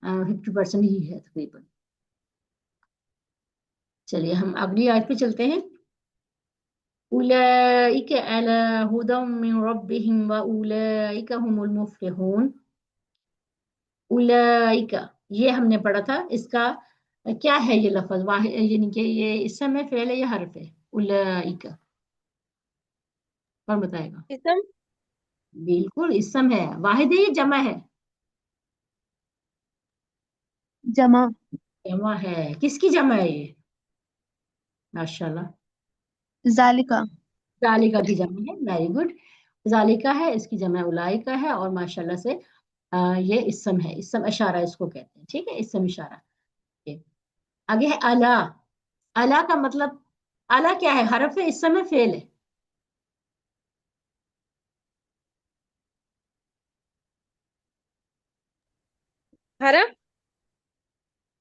50% ही है तकरीबन। चलिए हम अगली आयत पे चलते हैं। उलाइक अला हुदम मिन रब्बिहिम व उलाइक हुमुल मुफ्लिहून। उलाइक ये हमने पढ़ा था, इसका क्या है ये लफ्ज? वाहिद यानी कि ये इसम है, फेल है या हर्फ है? उलाइक कौन बताएगा? इसम। बिल्कुल इसम है। वाहिद है ये जमा है? जमा। जमा है। किसकी जमा है ये? माशाल्लाह। जालिका। जालिका की जमा है। Very good. जालिका है, इसकी जमा उलाइका है, और माशाल्लाह से ये इसम है। इसम इशारा इसको कहते हैं, ठीक है, इसम इशारा। ये आगे है अला। अला का मतलब, अला क्या है? हरफ है, इसम है, फेल है? हरफ।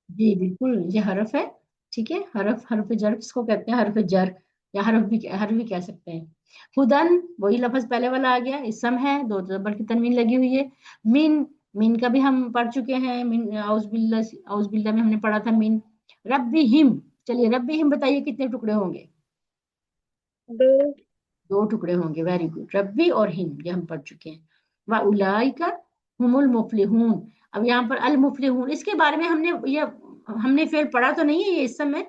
जी बिल्कुल, ये हरफ है। ठीक है, हरफ, हरफ जर किसको कहते हैं? हरफ जर, या हरफ भी कह सकते हैं। हुदन वही लफ्ज पहले वाला आ गया, इसम है, दो जबर की तनवीन लगी हुई है। मिन, मिन का भी हम पढ़ चुके हैं। मिन औज बिल्ला में हमने पढ़ा था मिन। रब्बी हिम, चलिए रब्बी हिम बताइए कितने टुकड़े होंगे? दो। 2 टुकड़े होंगे। Very good. रब्बी और हिम ये हम पढ़ चुके हैं। व उलाइका हुमुल मुफलिहून। अब यहाँ पर अल मुफलिहून, इसके बारे में हमने फेल पढ़ा तो नहीं है ये इस समय।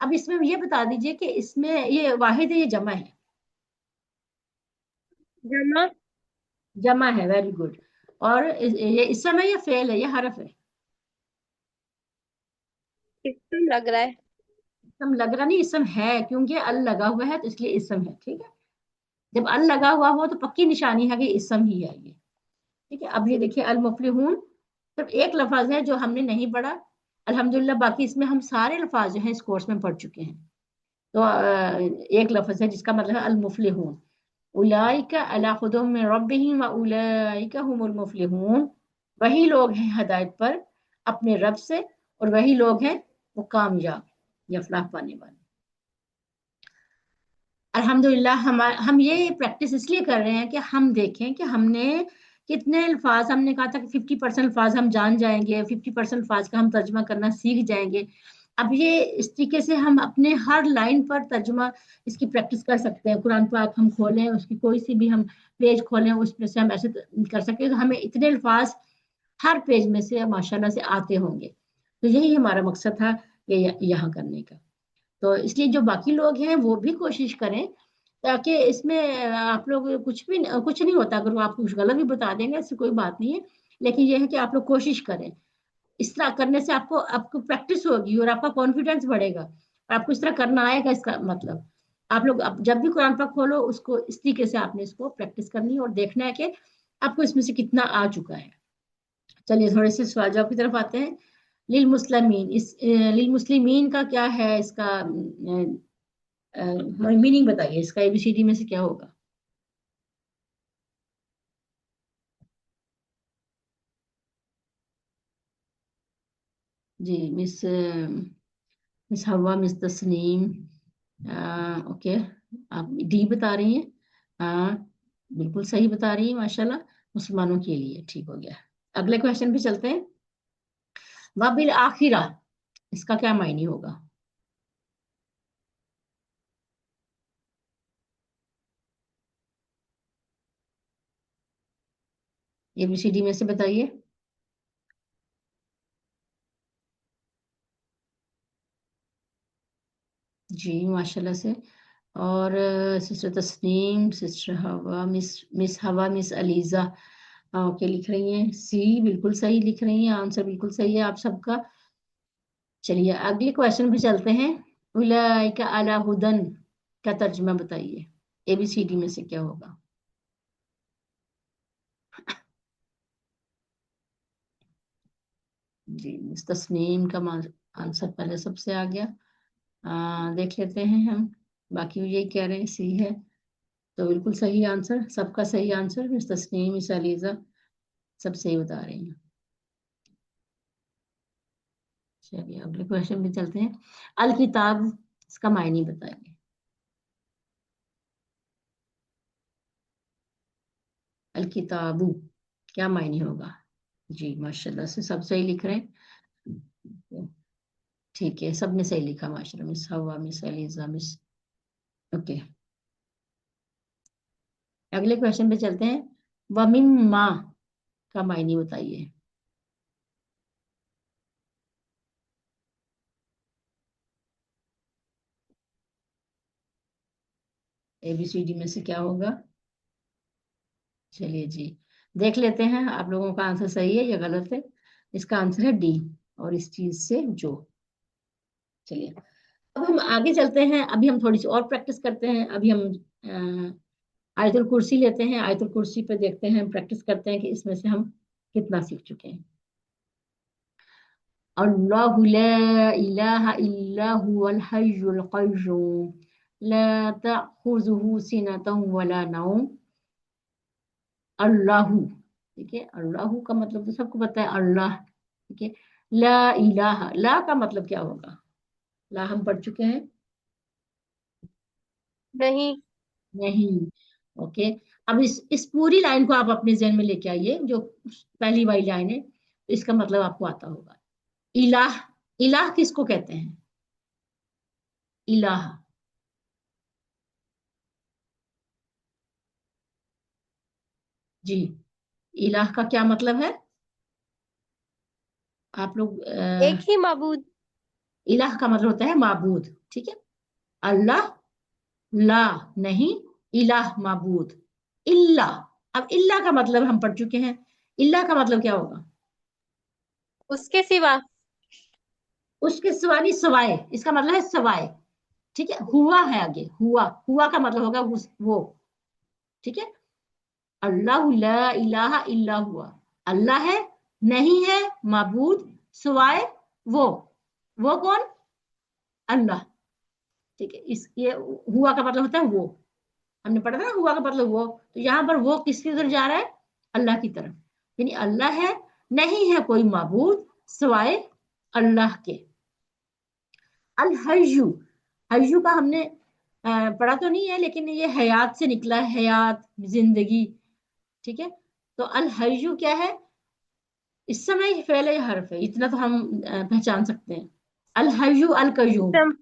अब इसमें ये बता दीजिए कि इसमें ये वाहिद है, ये जमा है? जमा। जमा है। Very good. और ये इस समय ये फेल है, ये हरफ है? इसम लग रहा है। इसम लग रहा नहीं, इसम है, क्योंकि अल लगा हुआ है तो इसलिए इसम है। ठीक है, जब अल लगा हुआ हो तो पक्की निशानी है कि इसम ही है ये। ठीक है, अब ये देखिए अल मुफलिहून सिर्फ एक लफ्ज है जो हमने नहीं पढ़ा। अल्हम्दुलिल्लाह बाकी इसमें हम सारे लफ्ज जो हैं इस कोर्स में पढ़ चुके हैं। तो एक लफ्ज है जिसका मतलब है अल मुफलिहून। उलाइका अला हुदम मिन रब्बिहिम व उलाइका हुमुल मुफलिहून। वही लोग हैं हदायत पर अपने रब से, और वही लोग हैं वो कामयाब या फलाह पाने वाले। अल्हम्दुलिल्लाह हम ये प्रैक्टिस इसलिए कर रहे हैं कि हम देखें कि हमने कितने अल्फाज, हमने कहा था कि 50% अल्फाज हम जान जाएंगे, 50% अल्फाज का हम तर्जमा करना सीख जाएंगे। अब ये इस तरीके से हम अपने हर लाइन पर तर्जमा इसकी प्रैक्टिस कर सकते हैं। कुरान पाक हम खोलें, उसकी कोई सी भी हम पेज खोलें, उसमें से हम ऐसे कर सकते हैं तो हमें इतने अल्फाज हर पेज में से माशाल्लाह से आते होंगे। तो यही हमारा मकसद था ये यहाँ करने का। तो इसलिए जो बाकी लोग हैं वो भी कोशिश करें, ताकि इसमें आप लोग कुछ नहीं होता अगर वो आपको कुछ गलत भी बता देंगे, ऐसी कोई बात नहीं है। लेकिन ये है कि आप लोग कोशिश करें। इस तरह करने से आपको आपको प्रैक्टिस होगी और आपका कॉन्फिडेंस बढ़ेगा, और आपको इस तरह करना आएगा। इसका मतलब आप लोग जब भी कुरान पाक खोलो उसको इस तरीके से आपने इसको प्रैक्टिस करनी है और देखना है कि आपको इसमें से कितना आ चुका है। चलिए थोड़े से सवाल जवाब की तरफ आते हैं। लिल मुस्लिमीन, लिल मुस्लिमीन का क्या है? इसका मीनिंग बताइए, इसका एबीसीडी में से क्या होगा? जी मिस हवा, मिस तस्नीम, ओके, आप डी बता रही हैं। बिल्कुल सही बता रही हैं माशाल्लाह। मुसलमानों के लिए ठीक हो गया। अगले क्वेश्चन पे चलते हैं। वबिल आखिरा, इसका क्या मायने होगा? एबीसीडी में से बताइए। जी माशाल्लाह से। और सिस्टर तस्नीम, सिस्टर हवा, मिस हवा, मिस अलीजा, ओके लिख रही हैं सी, बिल्कुल सही लिख रही हैं, आंसर बिल्कुल सही है आप सबका। चलिए अगले क्वेश्चन पे चलते हैं। उलाइका अला हुदन का तर्जुमा बताइए, एबीसीडी में से क्या होगा? जी, तस्नीम का आंसर पहले सबसे आ गया। देख लेते हैं हम, बाकी यही कह रहे हैं सी है, तो बिल्कुल सही आंसर, सबका सही answer. Miss Tasneem, miss Aliza सब सही बता रही हैं। चलिए अगले क्वेश्चन पे चलते हैं। अल किताब, इसका मायने बताइए। अल किताबू क्या मायने होगा? जी माशाल्लाह से सब सही लिख रहे हैं। ठीक है, सबने सही लिखा माशाल्लाह। मिस हवा, मिस अलीजा, मिस, ओके। अगले क्वेश्चन पे चलते हैं। वमिम्मा का मायने बताइए। ABCD में से क्या होगा? चलिए जी, देख लेते हैं आप लोगों का आंसर सही है या गलत है। इसका आंसर है डी, और इस चीज से जो। चलिए अब हम आगे चलते हैं। अभी हम थोड़ी सी और प्रैक्टिस करते हैं। अभी हम आयतुल कुर्सी लेते हैं। आयतुल कुर्सी पे देखते हैं, प्रैक्टिस करते हैं कि इसमें से हम कितना सीख चुके हैं। अल्लाहु ला इलाहा इल्ला हुवल हय्युल कय्यूम ला तअखुजुहु सिनतun वला नौम। अल्लाहु, ठीक है, अल्लाहु का मतलब तो सबको पता है, अल्लाह, ठीक है। ला इलाहा, ला का मतलब क्या होगा? ला हम पढ़ चुके हैं। नहीं। नहीं, ओके। अब इस पूरी लाइन को आप अपने जहन में लेके आइए, जो पहली वाली लाइन है, तो इसका मतलब आपको आता होगा। इलाह, इलाह किसको कहते हैं? इलाह, जी, इलाह का क्या मतलब है? आप लोग एक ही माबूद। इलाह का मतलब होता है माबूद, ठीक है। अल्लाह, ला नहीं, इलाह माबूद। इल्ला, अब इल्ला का मतलब हम पढ़ चुके हैं। इल्ला का मतलब क्या होगा? उसके सिवा। उसके सिवा नहीं, सवाए, इसका मतलब है सवाए, ठीक है। हुआ है आगे, हुआ, हुआ का मतलब होगा वो, ठीक है। अल्लाह ला इलाहा इल्ला हुआ, अल्लाह है, नहीं है माबूद सिवाय वो। वो कौन? अल्लाह, ठीक है। इस ये हुआ का मतलब होता है वो, हमने पढ़ा था ना हुआ का मतलब वो। तो यहाँ पर वो किसकी तरफ जा रहा है? अल्लाह की तरफ। यानी अल्लाह है, नहीं है कोई माबूद सिवाय अल्लाह के। अल हय्यू, हय्यू का हमने पढ़ा तो नहीं है, लेकिन ये हयात से निकला है, हयात जिंदगी, ठीक है। तो अल हय्यू क्या है? इस समय फेल है या हर्फ है, इतना तो हम पहचान सकते हैं। अल हय्यू अल कयूम, सम,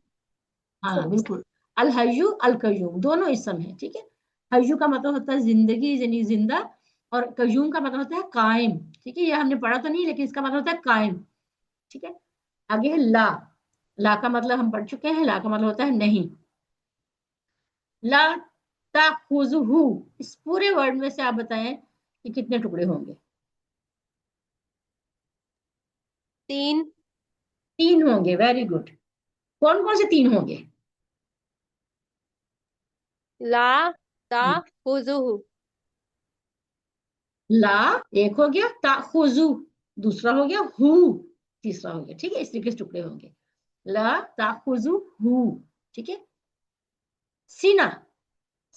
हाँ बिल्कुल। अल हय्यू अल कयूम दोनों इसम है, ठीक है। हय्यू का मतलब होता है जिंदगी यानी जिंदा, और कयूम का मतलब होता है कायम, ठीक है। ये हमने पढ़ा तो नहीं, लेकिन इसका मतलब होता है कायम, ठीक है। आगे है ला, ला का मतलब हम पढ़ चुके हैं। ला का मतलब होता है नहीं। ला ताखुजुहु, इस पूरे वर्ड में से आप बताएं कि कितने टुकड़े होंगे? तीन। तीन होंगे, वेरी गुड। कौन कौन से तीन होंगे? ला ता हुजुहु। ला एक हो गया, ताखुजु दूसरा हो गया, हु तीसरा हो गया, ठीक है। इस तरीके से टुकड़े होंगे। ला ताखुजु हु, ठीक है। सीना,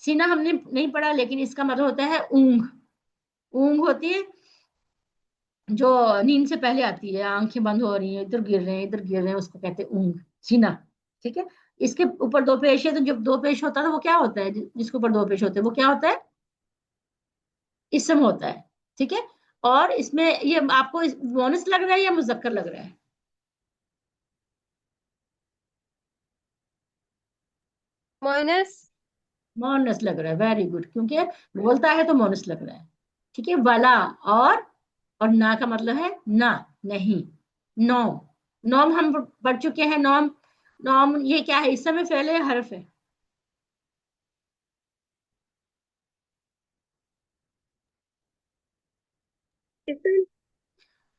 सीना हमने नहीं पढ़ा, लेकिन इसका मतलब होता है ऊंघ। ऊंघ होती है जो नींद से पहले आती है, आंखें बंद हो रही हैं, इधर गिर रहे हैं, इधर गिर रहे हैं, उसको कहते हैं ऊंघ, सीना, ठीक है। इसके ऊपर दो पेश है, तो जब दो पेश होता है तो वो क्या होता है? जिसके ऊपर दो पेश होते हैं वो क्या होता है? इसम होता है, ठीक है। और इसमें ये आपको मोनस लग रहा है या मुजक्कर लग रहा है? मोनस। मोनस लग रहा है, वेरी गुड, क्योंकि बोलता है तो मोनस लग रहा है, ठीक है। वाला, और ना का मतलब है ना, नहीं। नौम, नौम हम पढ़ चुके हैं। नौम, नौम ये क्या है? इस समय फेल है या हर्फ है? इसम।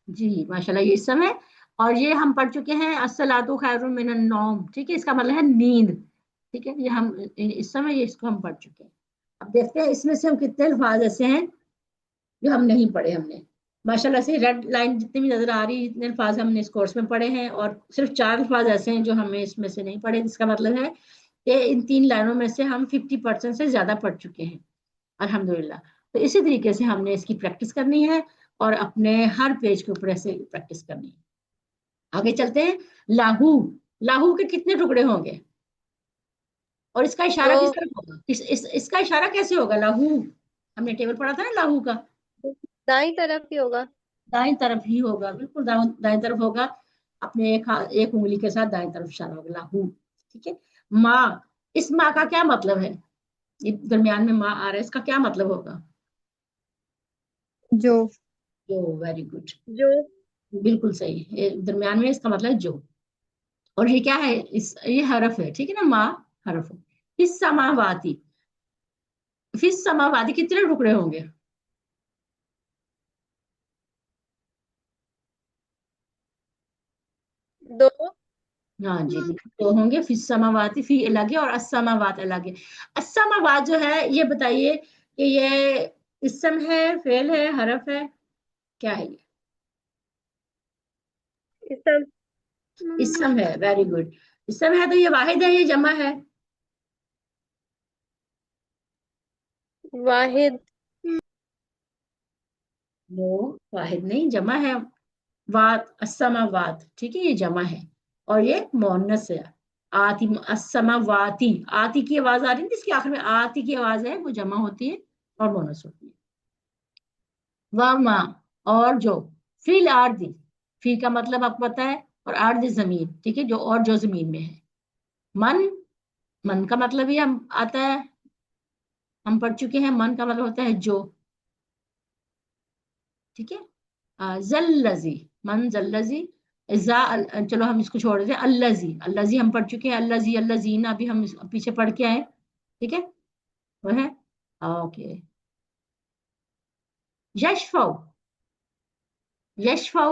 जी माशाल्लाह, ये इस समय। और ये हम पढ़ चुके हैं अस्सलातु खैरुम मिनन नौम, ठीक है। इसका मतलब है नींद, ठीक है। ये हम इस समय ये इसको हम पढ़ चुके हैं। अब देखते हैं इसमें से हम कितने अल्फाज ऐसे हैं जो हम नहीं पढ़े हमने। ماشاءاللہ سے ریڈ لائن جتنی بھی نظر آ رہی ہے، جتنے الفاظ ہم نے اس کورس میں پڑھے ہیں، اور صرف 4 الفاظ ایسے ہیں جو ہمیں اس میں سے نہیں پڑھے، جس کا مطلب ہے کہ ان 3 لائنوں میں سے ہم 50% سے زیادہ پڑھ چکے ہیں الحمدللہ۔ تو اسی طریقے سے ہم نے اس کی پریکٹس کرنی ہے، اور اپنے ہر پیج کے اوپر ایسے پریکٹس کرنی ہے۔ آگے چلتے ہیں۔ لاہو، لاہو کے کتنے ٹکڑے ہوں گے، اور اس کا اشارہ دو، کس طرف ہوگا، اس کا اشارہ کیسے ہوگا لاہو؟ ہم نے ٹیبل پڑھا تھا نا لاہو کا، دائیں طرف ہی ہوگا۔ دائیں طرف ہی ہوگا، بالکل دائیں طرف ہوگا، اپنے ایک انگلی کے ساتھ دائیں طرف اشارہ ہوگا لاہو، ٹھیک ہے۔ ماں، اس ماں کا کیا مطلب ہے؟ یہ درمیان میں ماں آ رہا ہے، اس کا کیا مطلب ہوگا؟ جو جو، ویری گڈ، جو، بالکل صحیح، یہ درمیان میں اس کا مطلب ہے جو۔ اور یہ کیا ہے، یہ حرف ہے، ٹھیک ہے نا، ماں حرف ہے۔ فی السماواتی، فی السماواتی کتنے ٹکڑے ہوں گے؟ دو، ہاں جی، تو ہوں گے۔ فی السماواتی، فی الگ ہے اور السماوات الگ ہے۔ السماوات جو ہے یہ بتائیے کہ یہ اسم ہے، فعل ہے، حرف ہے، کیا ہے یہ؟ اسم، اسم ہے، ویری گڈ، اسم ہے۔ تو یہ واحد ہے، یہ جمع ہے؟ واحد، نو، واحد نہیں، جمع ہے۔ وات، السماوات، ٹھیک ہے، یہ جمع ہے اور یہ مؤنث ہے۔ آتی، السماواتی، آتی کی آواز آ رہی ہے، جس کے آخر میں آتی کی آواز ہے، وہ جمع ہوتی ہے اور مؤنث ہوتی ہے۔ وما، اور جو، فی الارض، فی کا مطلب آپ کو پتا ہے، اور ارض زمین، ٹھیک ہے، جو اور جو زمین میں ہے۔ من، من کا مطلب ہی ہم آتا ہے، ہم پڑھ چکے ہیں، من کا مطلب ہوتا ہے جو، ٹھیک ہے۔ زلزی، من زلزی، چلو ہم اس کو چھوڑ دیتے ہیں۔ الزی، الزی ہم پڑھ چکے ہیں، الزی الزین ابھی ہم پیچھے پڑھ کے آئے، ٹھیک ہے، وہ ہے اوکے۔ یشفو، یشفو،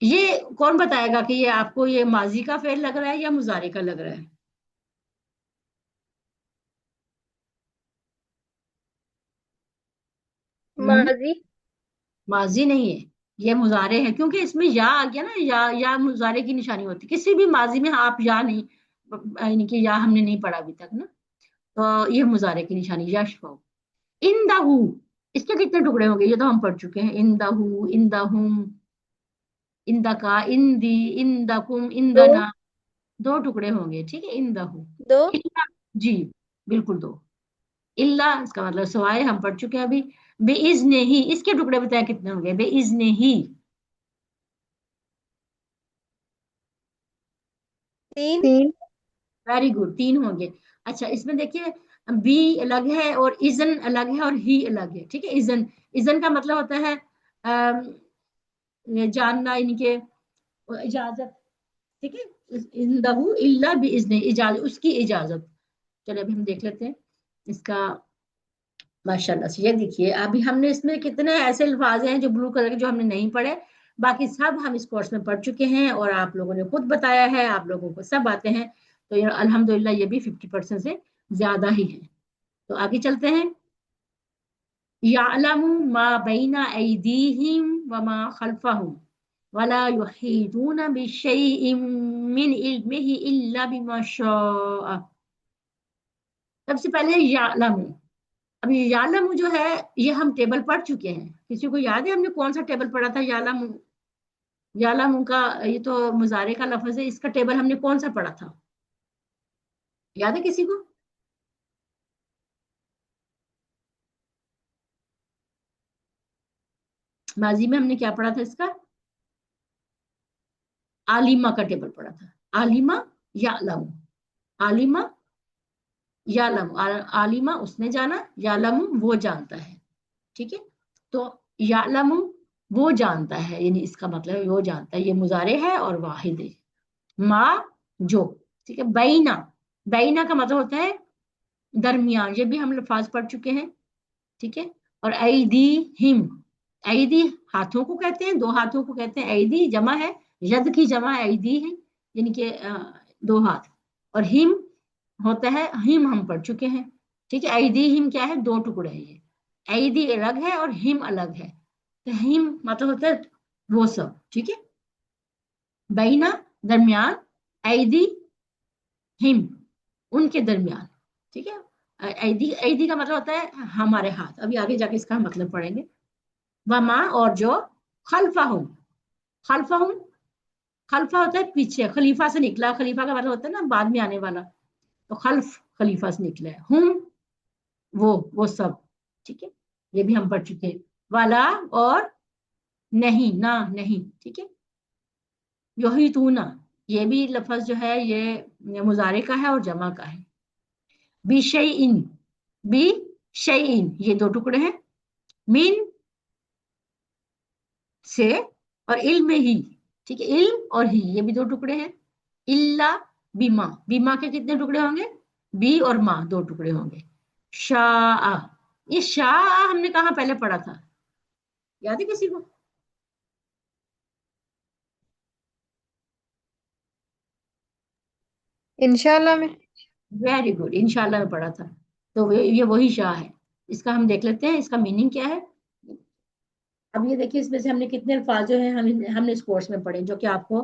یہ کون بتائے گا کہ یہ آپ کو یہ ماضی کا فعل لگ رہا ہے یا مضارع کا لگ رہا ہے؟ ماضی، ماضی نہیں ہے، یہ مضارع ہے، کیونکہ اس میں یا آ گیا نا، یا مضارع کی نشانی ہوتی ہے، کسی بھی ماضی میں آپ یا نہیں، یعنی کہ یا ہم نے نہیں پڑھا ابھی تک نا، تو یہ مضارع کی نشانی یشفو۔ اندہو، اس کے کتنے ٹکڑے ہوں گے؟ یہ تو ہم پڑھ چکے ہیں، اندہو، اندہم، اندکا، اندی، اندکم، دو، اندنا، 2 ٹکڑے ہوں گے، ٹھیک ہے، اندہو۔ دو، جی، بالکل 2۔ اللہ، اس کا مطلب سوائے، ہم پڑھ چکے ہیں ابھی۔ بے اذن ہی، اس کے ٹکڑے بتائیں کتنے ہوں گے؟ بے اذن ہی، تین، تین، ویری گڈ، 3 ہوں گے۔ اچھا، اس میں دیکھیے، بی الگ ہے اور اذن الگ ہے اور ہی الگ ہے، ٹھیک ہے۔ اذن، اذن کا مطلب ہوتا ہے جاننا، یعنی کہ اجازت، ٹھیک ہے۔ اندہ الا باذن، اجازت، اس کی اجازت۔ چلو ابھی ہم دیکھ لیتے ہیں اس کا، ماشاءاللہ سے یہ دیکھیے، ابھی ہم نے اس میں کتنے ایسے الفاظ ہیں جو بلو کلر کے، جو ہم نے نہیں پڑھے، باقی سب ہم اس کورس میں پڑھ چکے ہیں، اور آپ لوگوں نے خود بتایا ہے، آپ لوگوں کو سب آتے ہیں، تو یہ الحمدللہ یہ بھی 50% سے زیادہ ہی ہے۔ تو آگے چلتے ہیں۔ یعلم ما بین ایدیہم وما خلفہم ولا یحیطون بشیء من علمہ الا بما شاء۔ سب سے پہلے یعلم، اب یہ یعلم جو ہے، یہ ہم ٹیبل پڑھ چکے ہیں، کسی کو یاد ہے ہم نے کون سا ٹیبل پڑھا تھا؟ یعلم، یعلم کا یہ تو مضارع کا لفظ ہے، اس کا ٹیبل ہم نے کون سا پڑھا تھا؟ یاد ہے کسی کو؟ ماضی میں ہم نے کیا پڑھا تھا اس کا؟ عالمہ کا ٹیبل پڑھا تھا، عالمہ یعلم، عالمہ یعلم، عالمہ اس نے جانا، یعلم وہ جانتا ہے، ٹھیک ہے۔ تو یعلم وہ جانتا ہے، یعنی اس کا مطلب ہے وہ جانتا ہے، یہ مضارع ہے اور واحد ہے۔ ما، جو، ٹھیک ہے۔ بینا، بینا کا مطلب ہوتا ہے درمیان، یہ بھی ہم لفظ پڑھ چکے ہیں، ٹھیک ہے۔ اور ایدی ہم، ایدی ہاتھوں کو کہتے ہیں، 2 ہاتھوں کو کہتے ہیں ایدی، جمع ہے، ید کی جمع ایدی ہے، یعنی کہ 2 ہاتھ، اور ہم ہوتا ہے، ہم پڑھ چکے ہیں، ٹھیک ہے۔ ایدی ہم کیا ہے؟ 2 ٹکڑے ہیں، یہ ایدی الگ ہے اور ہم الگ ہے، हिम मतलब होता है वो सब, ठीक है। बैना दरमियान, ऐदी हिम उनके दरमियान, ठीक है। ऐदी ऐदी का मतलब होता है हमारे हाथ, अभी आगे जाके इसका मतलब पढ़ेंगे। वमा और जो, खल्फाहुम, खल्फाहुम, खल्फा होता है पीछे, खलीफा से निकला, खलीफा का मतलब होता है ना बाद में आने वाला, तो खल्फ खलीफा से निकला है। हुम वो सब, ठीक है, ये भी हम पढ़ चुके हैं। वाला और नहीं, ना नहीं, ठीक है। यही तू ना, ये भी लफ्ज जो है ये मुजारे का है और जमा का है। बी शई इन, बी शई इन ये दो टुकड़े हैं, मिन से, और इल्म ही, ठीक है, इल्म और ही ये भी दो टुकड़े हैं। इल्ला बीमा, बीमा के कितने टुकड़े होंगे, बी और माँ दो टुकड़े होंगे। शाह, ये शाह हमने कहाँ पहले पढ़ा था, याद है किसी को? इंशाल्लाह में। वेरी गुड, इंशाल्लाह में पढ़ा था। तो ये वही शाह है। इसका हम देख लेते हैं इसका मीनिंग क्या है। अब ये देखिए इसमें से हमने कितने अल्फाज जो है हमने इस कोर्स में पढ़े जो कि आपको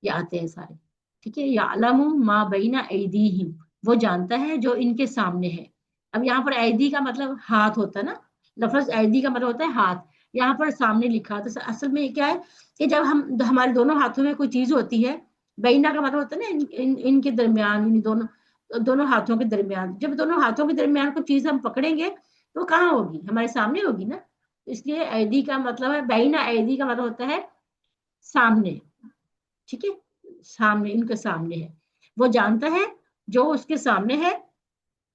ये आते हैं सारे, ठीक है। यालमु मा बैना ऐदीहिम, वो जानता है जो इनके सामने है। अब यहाँ पर ऐदी का मतलब हाथ होता है ना, लफ्ज ऐदी का मतलब होता है हाथ, यहाँ पर सामने लिखा, तो असल में क्या है कि जब हम हमारे दोनों हाथों में कोई चीज होती है, बैना का मतलब होता है ना इनके दरमियान, इन दोनों दोनों हाथों के दरमियान, जब दोनों हाथों के दरमियान कोई चीज हम पकड़ेंगे तो वो कहाँ होगी, हमारे सामने होगी ना। इसलिए ऐदी का मतलब है, बैना ऐदी का मतलब होता है सामने, ठीक है, सामने, इनके सामने है। वो जानता है जो उसके सामने है,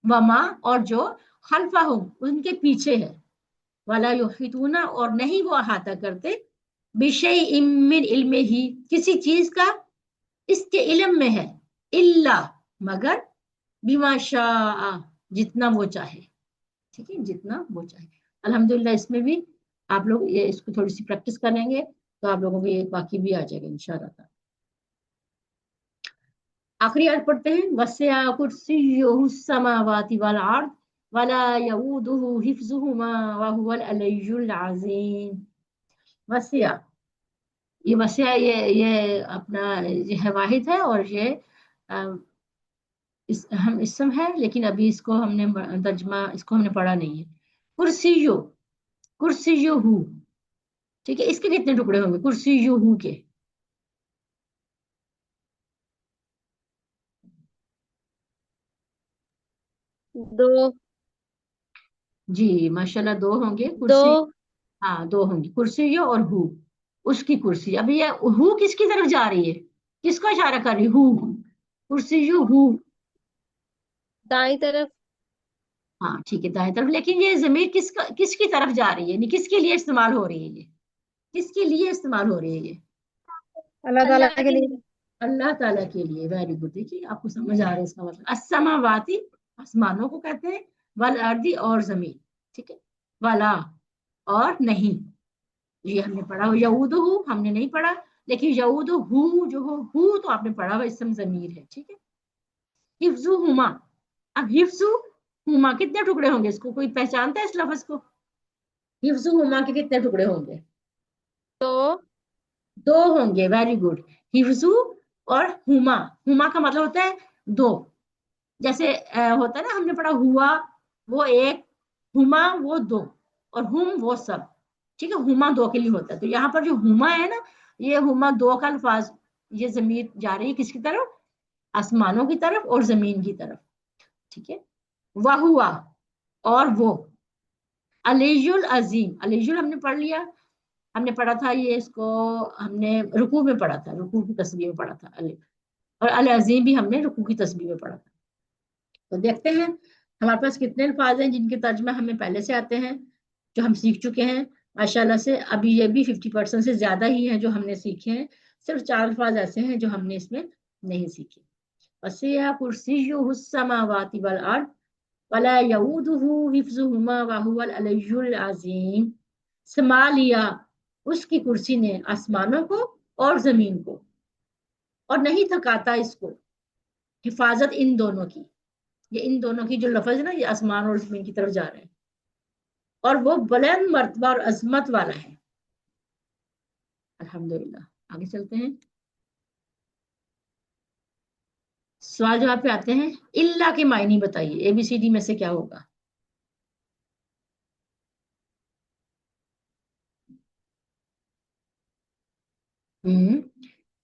वमा और जो खल्फाहुम उनके पीछे है, वाला युहितूना और नहीं वो अहाता करते, बिशै मिन इल्म ही किसी चीज का इसके इल्म में है, इल्ला मगर, बिमा शाआ जितना वो चाहे, ठीक है, जितना वो चाहे। अल्हम्दुलिल्लाह इसमें भी आप लोग ये इसको थोड़ी सी प्रैक्टिस करेंगे तो आप लोगों को ये बाकी भी आ जाएगा इंशाल्लाह। आखिरी आयत पढ़ते हैं, वसिया कुर्सियुहु समावाति वल अर्द वला यऊदुहु हिफ्जुहुमा व हुवल अलियुल अज़ीम। वसिया, ये वसिया ये अपना ये है वाहिद है, और ये अ, हम इसम है, लेकिन अभी इसको हमने तर्जमा इसको हमने पढ़ा नहीं है। कुर्सियो, कुर्सियुहु, ठीक है, इसके कितने टुकड़े होंगे कुर्सियुहु के? दो। जी माशाल्लाह, दो होंगे दो। कुर्सी। हाँ दो होंगी, कुर्सी और हु, उसकी कुर्सी। अब ये हु किसकी तरफ जा रही है, किसको इशारा कर रही है, हु, कुर्सी हु। दाई तरफ। हाँ ठीक है, दाएं तरफ, लेकिन ये जमीर किसकी तरफ जा रही है, यानी किसके लिए इस्तेमाल हो रही है ये, किसके लिए इस्तेमाल हो रही है ये? अल्लाह ताला अल्लाह के के लिए। लिए, अल्लाह ताला के लिए। वेरी गुड, देखिए आपको समझ आ रहा है इसका मतलब। अस्समावाती आसमानों को कहते हैं, वल अर्दी और जमीन, ठीक है। वाला और नहीं, ये हमने पढ़ा हो। यऊदहू हमने नहीं पढ़ा, लेकिन यऊदहू जो हो, हु तो आपने पढ़ा हुआ, इसम जमीर है, ठीक है। हिफ्जु हुमा, अब हिफ्जु हुमा कितने टुकड़े होंगे, इसको कोई पहचानता है इस लफ्ज को? हिफ्जु हुमा के कितने टुकड़े होंगे? दो। दो होंगे, वेरी गुड। हिफ्जु और हुमा, हुमा का मतलब होता है दो। जैसे होता है ना, हमने पढ़ा हुआ वो एक, हुमा वो दो, और हुम वो सब, ठीक है। हुमा दो के लिए होता है, तो यहाँ पर जो हुमा है ना, ये हुमा दो का अल्फाज, ये जमीर जा रही है किसकी तरफ, आसमानों की तरफ और जमीन की तरफ, ठीक है। वह हुआ और वो, अलीजुल अजीम, अलीजुल हमने पढ़ लिया, हमने पढ़ा था ये, इसको हमने रुकू में पढ़ा था, रुकू की तस्बीह में पढ़ा था अली, और अल अजीम भी हमने रुकू की तस्बीह में पढ़ा था। तो देखते हैं हमारे पास कितने अल्फाज हैं जिनके तर्जमा हमें पहले से आते हैं, जो हम सीख चुके हैं माशाल्लाह से। अभी ये भी 50% से ज्यादा ही हैं जो हमने सीखे हैं, सिर्फ चार अल्फाज ऐसे हैं जो हमने इसमें नहीं सीखे। वसिया कुर्सियुहु समावाति वल अर्द वला यऊदुहु हिफ्जुहुमा व हुवल अलियुल अज़ीम। समा लिया उसकी कुर्सी ने आसमानों को और जमीन को, और नहीं थकाता इसको, हिफाजत इन दोनों की, ये इन दोनों की जो लफ्ज है ना, ये आसमान और जमीन की तरफ जा रहे हैं, और वो बुलंद मर्तबा और अजमत वाला है। अल्हम्दुलिल्लाह। आगे चलते हैं, सवाल जवाब पे आते हैं। इल्ला के मायने बताइए, एबीसीडी में से क्या होगा?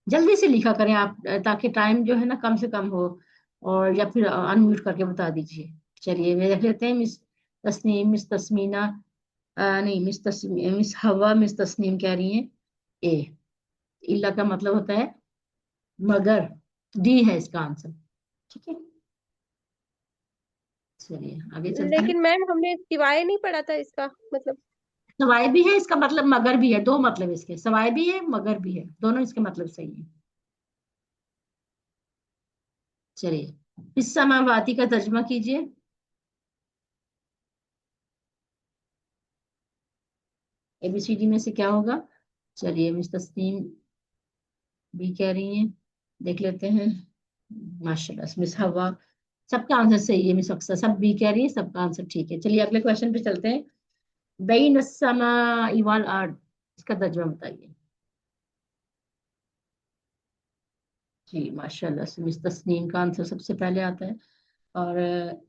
जल्दी से लिखा करें आप, ताकि टाइम जो है ना कम से कम हो। और या फिर अनम्यूट करके बता दीजिए। चलिए मैं देख लेते हैं। मिस तस्नीम, मिस तस्मीना, नहीं, मिस तस्मीम, मिस हवा, मिस तस्नीम कह रही हैं ए। इल्ला का मतलब होता है मगर। डी है इसका आंसर। ठीक है, चलिए आगे चलते हैं। लेकिन मैम हमने सिवाय नहीं पढ़ा था इसका मतलब। सवाए भी है इसका मतलब, मगर भी है, दो मतलब इसके, सवाए भी है मगर भी है, दोनों इसके मतलब सही है। चलिए, इस समावाती का तर्जमा कीजिए। एबीसीडी में से क्या होगा? चलिए, मिस तस्नीम बी कह रही हैं, देख लेते हैं। माशाल्लाह, मिस हवा, सबका आंसर सही है। मिस अक्सर सब बी कह रही है, सबका आंसर ठीक है। चलिए अगले क्वेश्चन पे चलते हैं। बैन अस्समाई वल अर्द, इसका तर्जुमा बताइए। जी माशाल्लाह से मिस तस्नीम का आंसर सबसे पहले आता है, और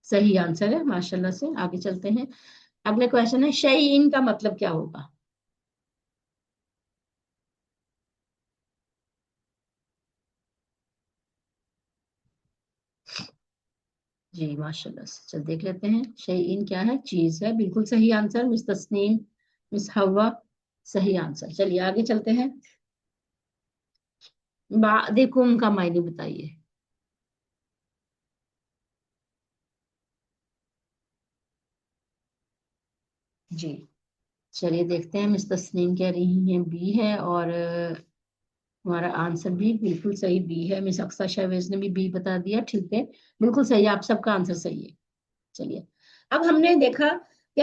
सही आंसर है माशाल्लाह से। आगे चलते हैं, अगले क्वेश्चन है शैइन का मतलब क्या होगा? जी माशाल्लाह से, चल देख लेते हैं। शैइन क्या है? चीज है, बिल्कुल सही आंसर मिस तस्नीम, मिस हवा, सही आंसर। चलिए आगे चलते हैं। बादिकुम का मायने बताइए। जी, चलिए देखते हैं। मिस तस्नीम कह रही हैं बी है, और हमारा आंसर भी बिल्कुल सही बी है। मिस अक्सा शहवेज ने भी बी बता दिया, ठीक है, बिल्कुल सही, आप सबका आंसर सही है। चलिए, अब हमने देखा कि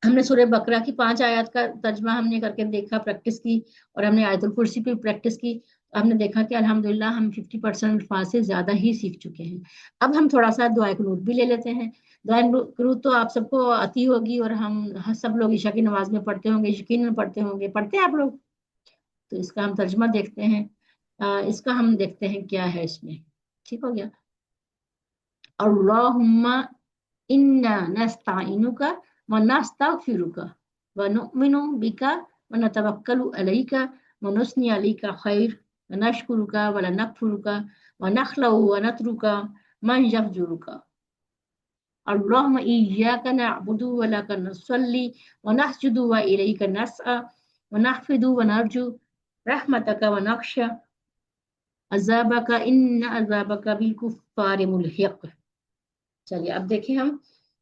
हमने सूरह बकरा की 5 आयत का तर्जमा हमने करके देखा, प्रैक्टिस की, और हमने आयतुल कुर्सी पे प्रैक्टिस की। हमने देखा कि अल्हम्दुलिल्लाह हम 50% अल्फाज से ज्यादा ही सीख चुके हैं। अब हम थोड़ा सा दुआ कुनूत भी ले लेते हैं। दुआ कुनूत तो आप सबको आती होगी, और हम सब लोग ईशा की नमाज में पढ़ते होंगे, यकीनन पढ़ते होंगे, पढ़ते हैं आप लोग। तो इसका हम तर्जमा देखते हैं। इसका हम देखते हैं क्या है इसमें। ठीक हो गया। अल्लाहुम्मा इन्ना नस्ताइनुका व नस्तगफिरुका व नुमिनु बिका व नतवक्कलु अलैका व नुस्नी अलैका खैर व नशकुरुका व नकफुरुका व नखलउ व नतरुका मन यफजुरुका। अल्लाहुम्मा इय्याका नअबुदु व लका नसल्ली व नसजुदु व इलैका नसअ व नहफिदु व नरजू रहमतका व नख्शा अज़ाबका इन्न अज़ाबका बिल कुफ्फारि मुल्हिक। चलिए अब देखें हम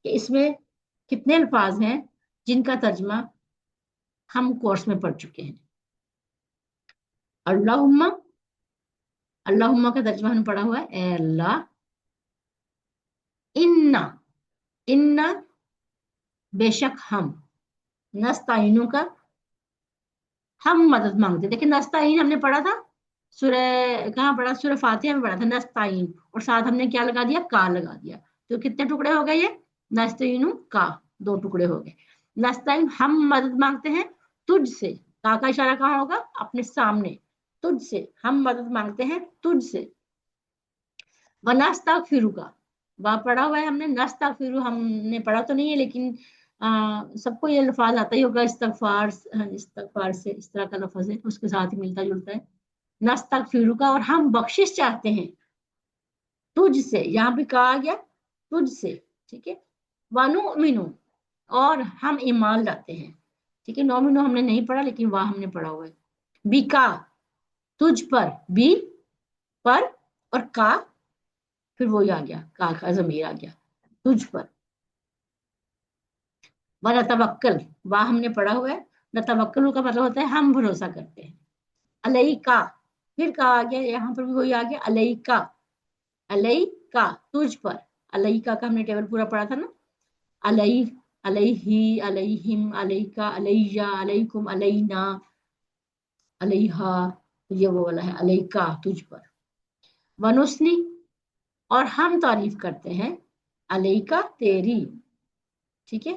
कि इसमें कितने अल्फाज हैं जिनका तर्जमा हम कोर्स में पढ़ चुके हैं। अल्लाहुम्मा, अल्लाहुम्मा का तर्जमा हमने पढ़ा हुआ है, ए अल्लाह। इन्ना, इन्ना बेशक हम, नस्ताइनों का हम मदद मांगते। देखिए नस्ताइन हमने पढ़ा था, सूरह कहाँ पढ़ा? सूरह फातिहा में पढ़ा था नस्ताइन, और साथ हमने क्या लगा दिया? का लगा दिया। तो कितने टुकड़े हो गए ये? नस्ताइनु का, दो टुकड़े हो गए। नस्ताइन हम मदद मांगते हैं तुझसे। का इशारा कहाँ होगा? अपने सामने। तुझसे हम मदद मांगते हैं, तुझसे। व नस्तगफिरु का, वह पढ़ा हुआ है हमने। नस्तगफिरु हमने पढ़ा तो नहीं है, लेकिन सबको ये अल्फाज आता ही होगा। इस्तगफार, इस्तगफार से इस तरह का लफ्ज है, उसके साथ ही मिलता जुलता है। नस्तगफिरु का, और हम बख्शिश चाहते हैं तुझसे। यहाँ पे कहा गया तुझसे, ठीक है। वनुमिनु, और हम ईमान लाते हैं। ठीक है, नोमिनो हमने नहीं पढ़ा, लेकिन वह हमने पढ़ा हुआ है। बिका, तुझ पर, बी पर, और का, फिर वही आ गया, का जमीर आ गया, तुझ पर। व नतवक्कल, वाह हमने पढ़ा हुआ है। नतवक्कल का मतलब होता है हम भरोसा करते हैं। अलई का, फिर का आ गया, यहाँ पर भी वही आ गया, अलई का, अलई का, तुझ पर। अलई का हमने टेबल पूरा पढ़ा था ना। अलई, अलैहि, अलैहिम, अलैका, अलैया, अलैकुम, अलैना, अलैहा, तो ये वो वाला है, अलैका, तुझ पर। वनुस्नी, और हम तारीफ करते हैं, अलैका, तेरी। ठीक है।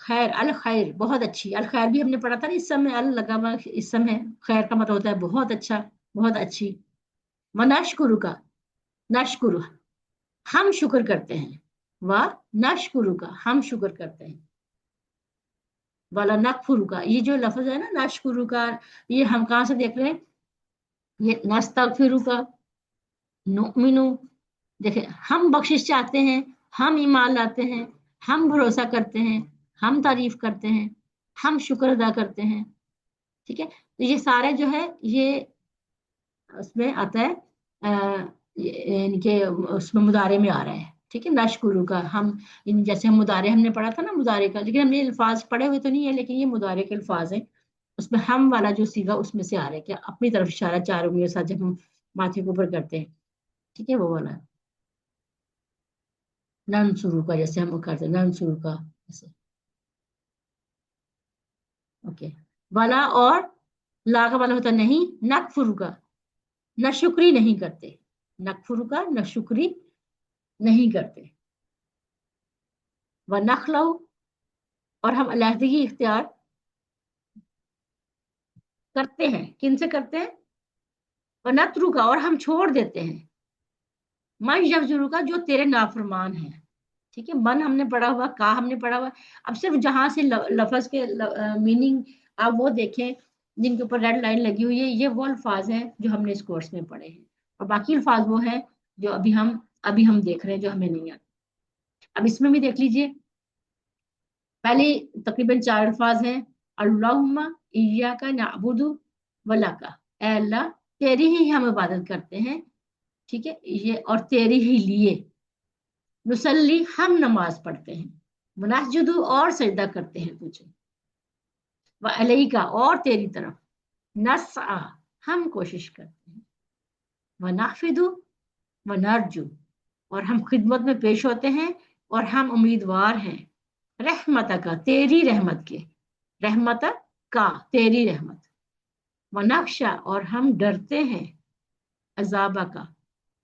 خیر الخیر بہت اچھی، الخیر بھی ہم نے پڑھا تھا نا، اس سم میں ال لگا ہوا اس سم ہے، خیر کا مطلب ہوتا ہے بہت اچھا، بہت اچھی. ونشکر کا، نشکر ہم شکر کرتے ہیں، و نشکر کا ہم شکر کرتے ہیں، والا نکفر کا یہ جو لفظ ہے نا نشکر کا، یہ ہم کہاں سے دیکھ رہے ہیں؟ یہ نستغفر کا، نؤمنو، دیکھیں ہم بخشش چاہتے ہیں، ہم ایمان لاتے ہیں، ہم بھروسہ کرتے ہیں، ہم تعریف کرتے ہیں، ہم شکر ادا کرتے ہیں. ٹھیک ہے، تو یہ سارے جو ہے یہ اس میں آتا ہے یعنی کہ اس میں مضارع میں آ رہا ہے. ٹھیک ہے، نشکر کا ہم، جیسے ہم مضارع ہم نے پڑھا تھا نا مضارع کا، لیکن ہم نے الفاظ پڑھے ہوئے تو نہیں ہے، لیکن یہ مضارع کے الفاظ ہیں، اس میں ہم والا جو سیگا اس میں سے آ رہا ہے کہ اپنی طرف اشارہ چار انگلیوں کے ساتھ جب ہم ماتھے کے اوپر کرتے ہیں. ٹھیک ہے، وہ والا نن شروع کا جیسے ہم کرتے ہیں نن شروع کا جیسے. اوکے، والا اور لا کا والا ہوتا نہیں، نکفر کا نہ شکری نہیں کرتے، نکفر کا نہ شکری نہیں کرتے. وہ نخلو اور ہم علیحدگی اختیار کرتے ہیں، کن سے کرتے ہیں؟ وہ نترو کا اور ہم چھوڑ دیتے ہیں، من یفجرو کا جو تیرے نافرمان ہیں. ٹھیک ہے، من ہم نے پڑھا ہوا، کا ہم نے پڑھا ہوا. اب صرف جہاں سے لفظ کے میننگ آپ وہ دیکھیں جن کے اوپر ریڈ لائن لگی ہوئی ہے، یہ وہ الفاظ ہیں جو ہم نے اس کورس میں پڑھے ہیں، اور باقی الفاظ وہ ہیں جو ابھی ہم دیکھ رہے ہیں جو ہمیں نہیں آتے. اب اس میں بھی دیکھ لیجئے، پہلے تقریباً 4 الفاظ ہیں. اللہم ایاک نعبد ولک، اے اللہ تیری ہی ہم عبادت کرتے ہیں. ٹھیک ہے، یہ اور تیری ہی لیے. نصلی ہم نماز پڑھتے ہیں، ونسجد اور سجدہ کرتے ہیں تجھے، وعلیک اور تیری طرف، نسعی ہم کوشش کرتے ہیں، ونحفظ ونرجو اور ہم خدمت میں پیش ہوتے ہیں اور ہم امیدوار ہیں، رحمت کا تیری رحمت کے، رحمت کا تیری رحمت، ونخشا اور ہم ڈرتے ہیں، عذابہ کا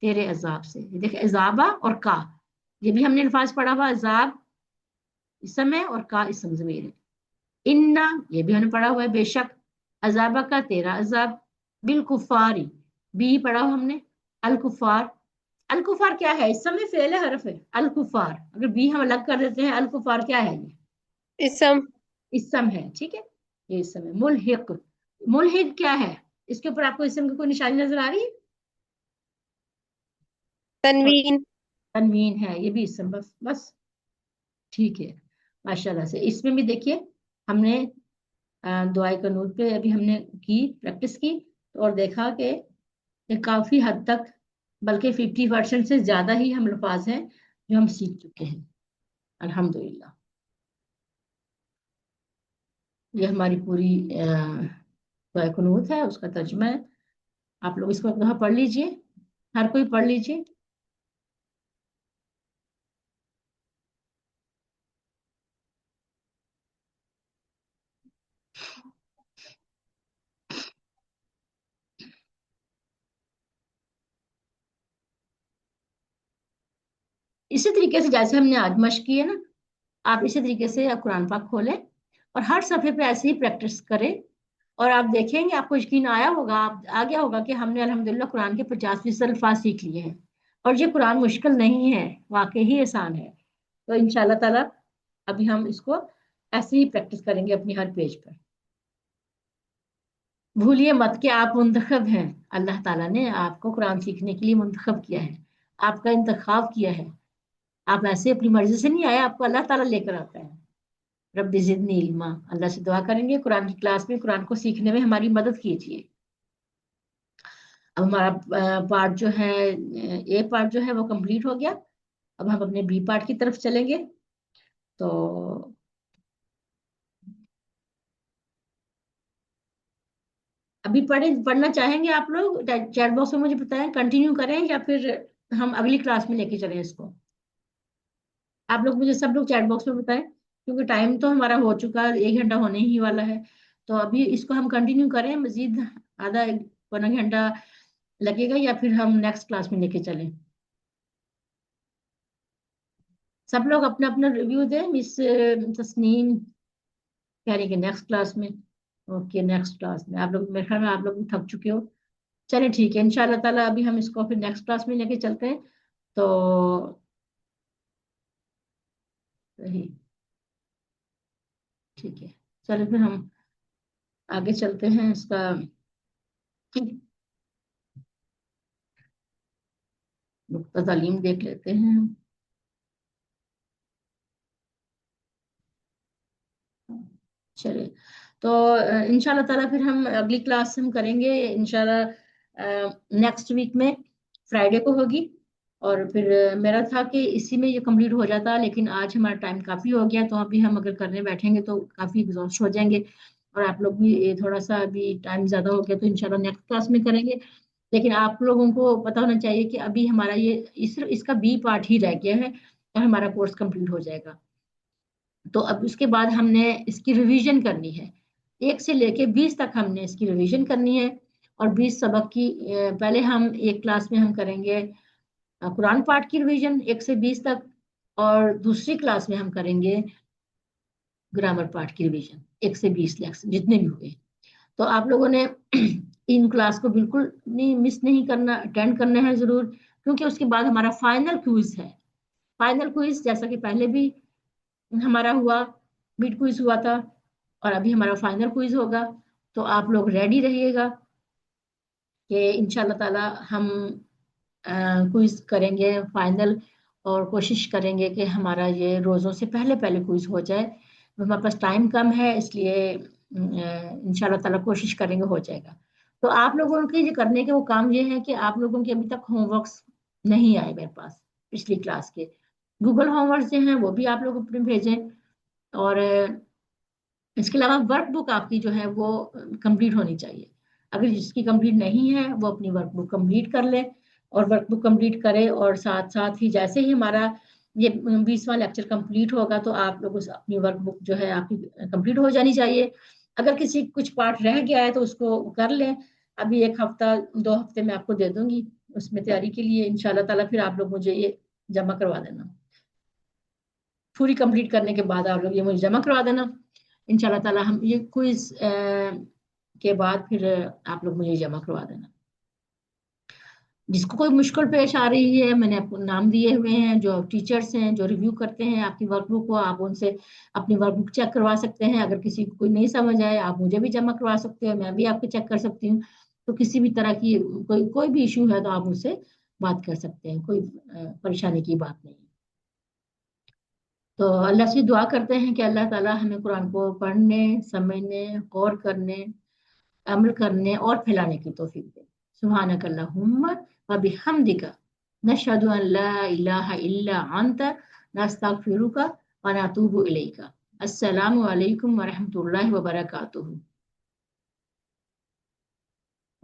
تیرے عذاب سے. دیکھ عذابہ اور کا یہ بھی ہم نے الفاظ پڑھا ہوا، عذاب اسم ہے اور کا اسم ضمیر ہے. انا یہ بھی ہم نے پڑھا ہوا ہے، بے شک، عذابہ کا تیرا عذاب، بالکفاری بھی پڑھا ہوا ہم نے، الکفار. الکفار کیا ہے؟ اسم میں فعل ہے حرف ہے، الکفار اگر بھی ہم الگ کر دیتے ہیں، الکفار کیا ہے؟ یہ اسم. اسم ہے. ٹھیک ہے، یہ اسم ہے. ملحق، ملحق کیا ہے؟ اس کے اوپر آپ کو اسم کی کوئی نشانی نظر آ رہی ہے؟ تنوین. تنوین ہے، یہ بھی اسم، بس ٹھیک ہے ماشاءاللہ سے. اس میں بھی دیکھیے ہم نے دعائے قنوت پہ ابھی ہم نے کی پریکٹس کی اور دیکھا کہ کافی حد تک بلکہ 50% سے زیادہ ہی ہم الفاظ ہیں جو ہم سیکھ چکے ہیں الحمدللہ. یہ ہماری پوری دعائے قنوت ہے، اس کا ترجمہ ہے. آپ لوگ اس کو ایک دفعہ پڑھ لیجئے، ہر کوئی پڑھ لیجئے. اسی طریقے سے جیسے ہم نے آج مشق کی ہے نا، آپ اسی طریقے سے قرآن پاک کھولیں اور ہر صفحے پہ ایسے ہی پریکٹس کریں، اور آپ دیکھیں گے آپ کو یقین آیا ہوگا، آپ آ گیا ہوگا کہ ہم نے الحمدللہ قرآن کے 50% الفاظ سیکھ لیے ہیں. اور یہ قرآن مشکل نہیں ہے، واقعی ہی آسان ہے. تو انشاءاللہ تعالیٰ ابھی ہم اس کو ایسے ہی پریکٹس کریں گے اپنی ہر پیج پر. بھولیے مت کہ آپ منتخب ہیں، اللہ تعالیٰ نے آپ کو قرآن سیکھنے کے لیے منتخب کیا ہے، آپ کا انتخاب کیا ہے. آپ ایسے اپنی مرضی سے نہیں آئے، آپ کو اللہ تعالیٰ لے کر آتا ہے. رب زدنی علما، اللہ سے دعا کریں گے قرآن کی کلاس میں قرآن کو سیکھنے میں ہماری مدد کیجیے. اب ہمارا پارٹ جو ہے اے پارٹ جو ہے وہ کمپلیٹ ہو گیا. اب ہم اپنے بی پارٹ کی طرف چلیں گے. تو ابھی پڑھنا چاہیں گے آپ لوگ؟ چیٹ باکس میں مجھے بتائیں، کنٹینیو کریں یا پھر ہم اگلی کلاس میں لے کے چلیں اس کو؟ آپ لوگ مجھے سب لوگ چیٹ باکس میں بتائیں، کیونکہ ٹائم تو ہمارا ہو چکا ہے، 1 گھنٹہ ہونے ہی والا ہے. تو ابھی اس کو ہم کنٹینیو کریں، مزید آدھا پونا گھنٹہ لگے گا، یا پھر ہم نیکسٹ کلاس میں لے کے چلیں؟ سب لوگ اپنا اپنا ریویو دیں. مس تسنیم यानी कि नेक्स्ट क्लास में। ओके, नेक्स्ट क्लास में आप लोग, मेरे ख्याल में आप लोग भी थक चुके हो। चलिए ठीक है, इंशाल्लाह ताला अभी हम इसको फिर नेक्स्ट क्लास में लेके चलते हैं। तो वही, ठीक है, चलिए फिर हम आगे चलते हैं इसका। नुक्ता तालीम देख लेते हैं। चलिए, तो इंशाल्लाह ताला फिर हम अगली क्लास हम करेंगे इंशाल्लाह नेक्स्ट वीक में, फ्राइडे को होगी। और फिर मेरा था कि इसी में ये कंप्लीट हो जाता, लेकिन आज हमारा टाइम काफ़ी हो गया, तो अभी हम अगर करने बैठेंगे तो काफ़ी एग्जॉस्ट हो जाएंगे। और आप लोग भी ये थोड़ा सा अभी टाइम ज़्यादा हो गया, तो इंशाल्लाह नेक्स्ट क्लास में करेंगे। लेकिन आप लोगों को पता होना चाहिए कि अभी हमारा ये इसका बी पार्ट ही रह गया है और हमारा कोर्स कंप्लीट हो जाएगा। तो अब उसके बाद हमने इसकी रिवीजन करनी है। 1 से लेके 20 तक हमने इसकी रिवीजन करनी है। और 20 सबक की पहले हम एक क्लास में हम करेंगे कुरान पाठ की रिवीजन 1 से 20 तक। और दूसरी क्लास में हम करेंगे ग्रामर पाठ की रिवीजन 1 से 20 लेक्चर जितने भी हुए। तो आप लोगों ने इन क्लास को बिल्कुल नहीं मिस नहीं करना, अटेंड करना है जरूर, क्योंकि उसके बाद हमारा फाइनल क्विज है। फाइनल क्विज जैसा कि पहले भी हमारा हुआ, मिड क्विज हुआ था, और अभी हमारा फाइनल क्विज होगा। तो आप लोग रेडी रहिएगा कि इंशाल्लाह ताला हम क्विज करेंगे फाइनल। और कोशिश करेंगे कि हमारा ये रोज़ों से पहले पहले क्विज हो जाए। हमारे पास टाइम कम है, इसलिए इंशाल्लाह ताला कोशिश करेंगे हो जाएगा। तो आप लोगों के जो करने के वो काम ये है कि आप लोगों के अभी तक होमवर्क्स नहीं आए मेरे पास पिछली क्लास के। गूगल होमवर्क जो हैं वो भी आप लोग अपने भेजें। और इसके अलावा वर्क बुक आपकी जो है वो कंप्लीट होनी चाहिए। अगर जिसकी कंप्लीट नहीं है वो अपनी वर्क बुक कंप्लीट कर ले, और वर्क बुक कंप्लीट करे, और साथ साथ ही जैसे ही हमारा ये 20वां लेक्चर कंप्लीट होगा तो आप लोग उस अपनी वर्क बुक जो है आपकी कंप्लीट हो जानी चाहिए। अगर किसी कुछ पार्ट रह गया है तो उसको कर लें। अभी 1 हफ्ता 2 हफ्ते में आपको दे दूंगी उसमें तैयारी के लिए इंशाल्लाह ताला। फिर आप लोग मुझे ये जमा करवा देना, पूरी कंप्लीट करने के बाद आप लोग ये मुझे जमा करवा देना इंशाल्लाह ताला। हम ये क्विज के बाद फिर आप लोग मुझे जमा करवा देना। जिसको कोई मुश्किल पेश आ रही है, मैंने आपको नाम दिए हुए हैं, जो टीचर्स हैं जो रिव्यू करते हैं आपकी वर्कबुक को, आप उनसे अपनी वर्कबुक चेक करवा सकते हैं। अगर किसी को कोई नहीं समझ आए आप मुझे भी जमा करवा सकते हो, मैं भी आपको चेक कर सकती हूँ। तो किसी भी तरह की कोई भी इशू है तो आप मुझसे बात कर सकते हैं, कोई परेशानी की बात नहीं। तो अल्लाह से दुआ करते हैं कि अल्लाह ताला हमें कुरान को पढ़ने, समझने, गौर करने, अमल करने और फैलाने की तौफीक दे। सुब्हानक अल्लाहुम्मा व बिहम्दिका नशहदु अन ला इलाहा इल्ला अंता नस्तगफिरुका व नतूबु इलैका। अस्सलामु अलैकुम व रहमतुल्लाहि व बरकातुहू।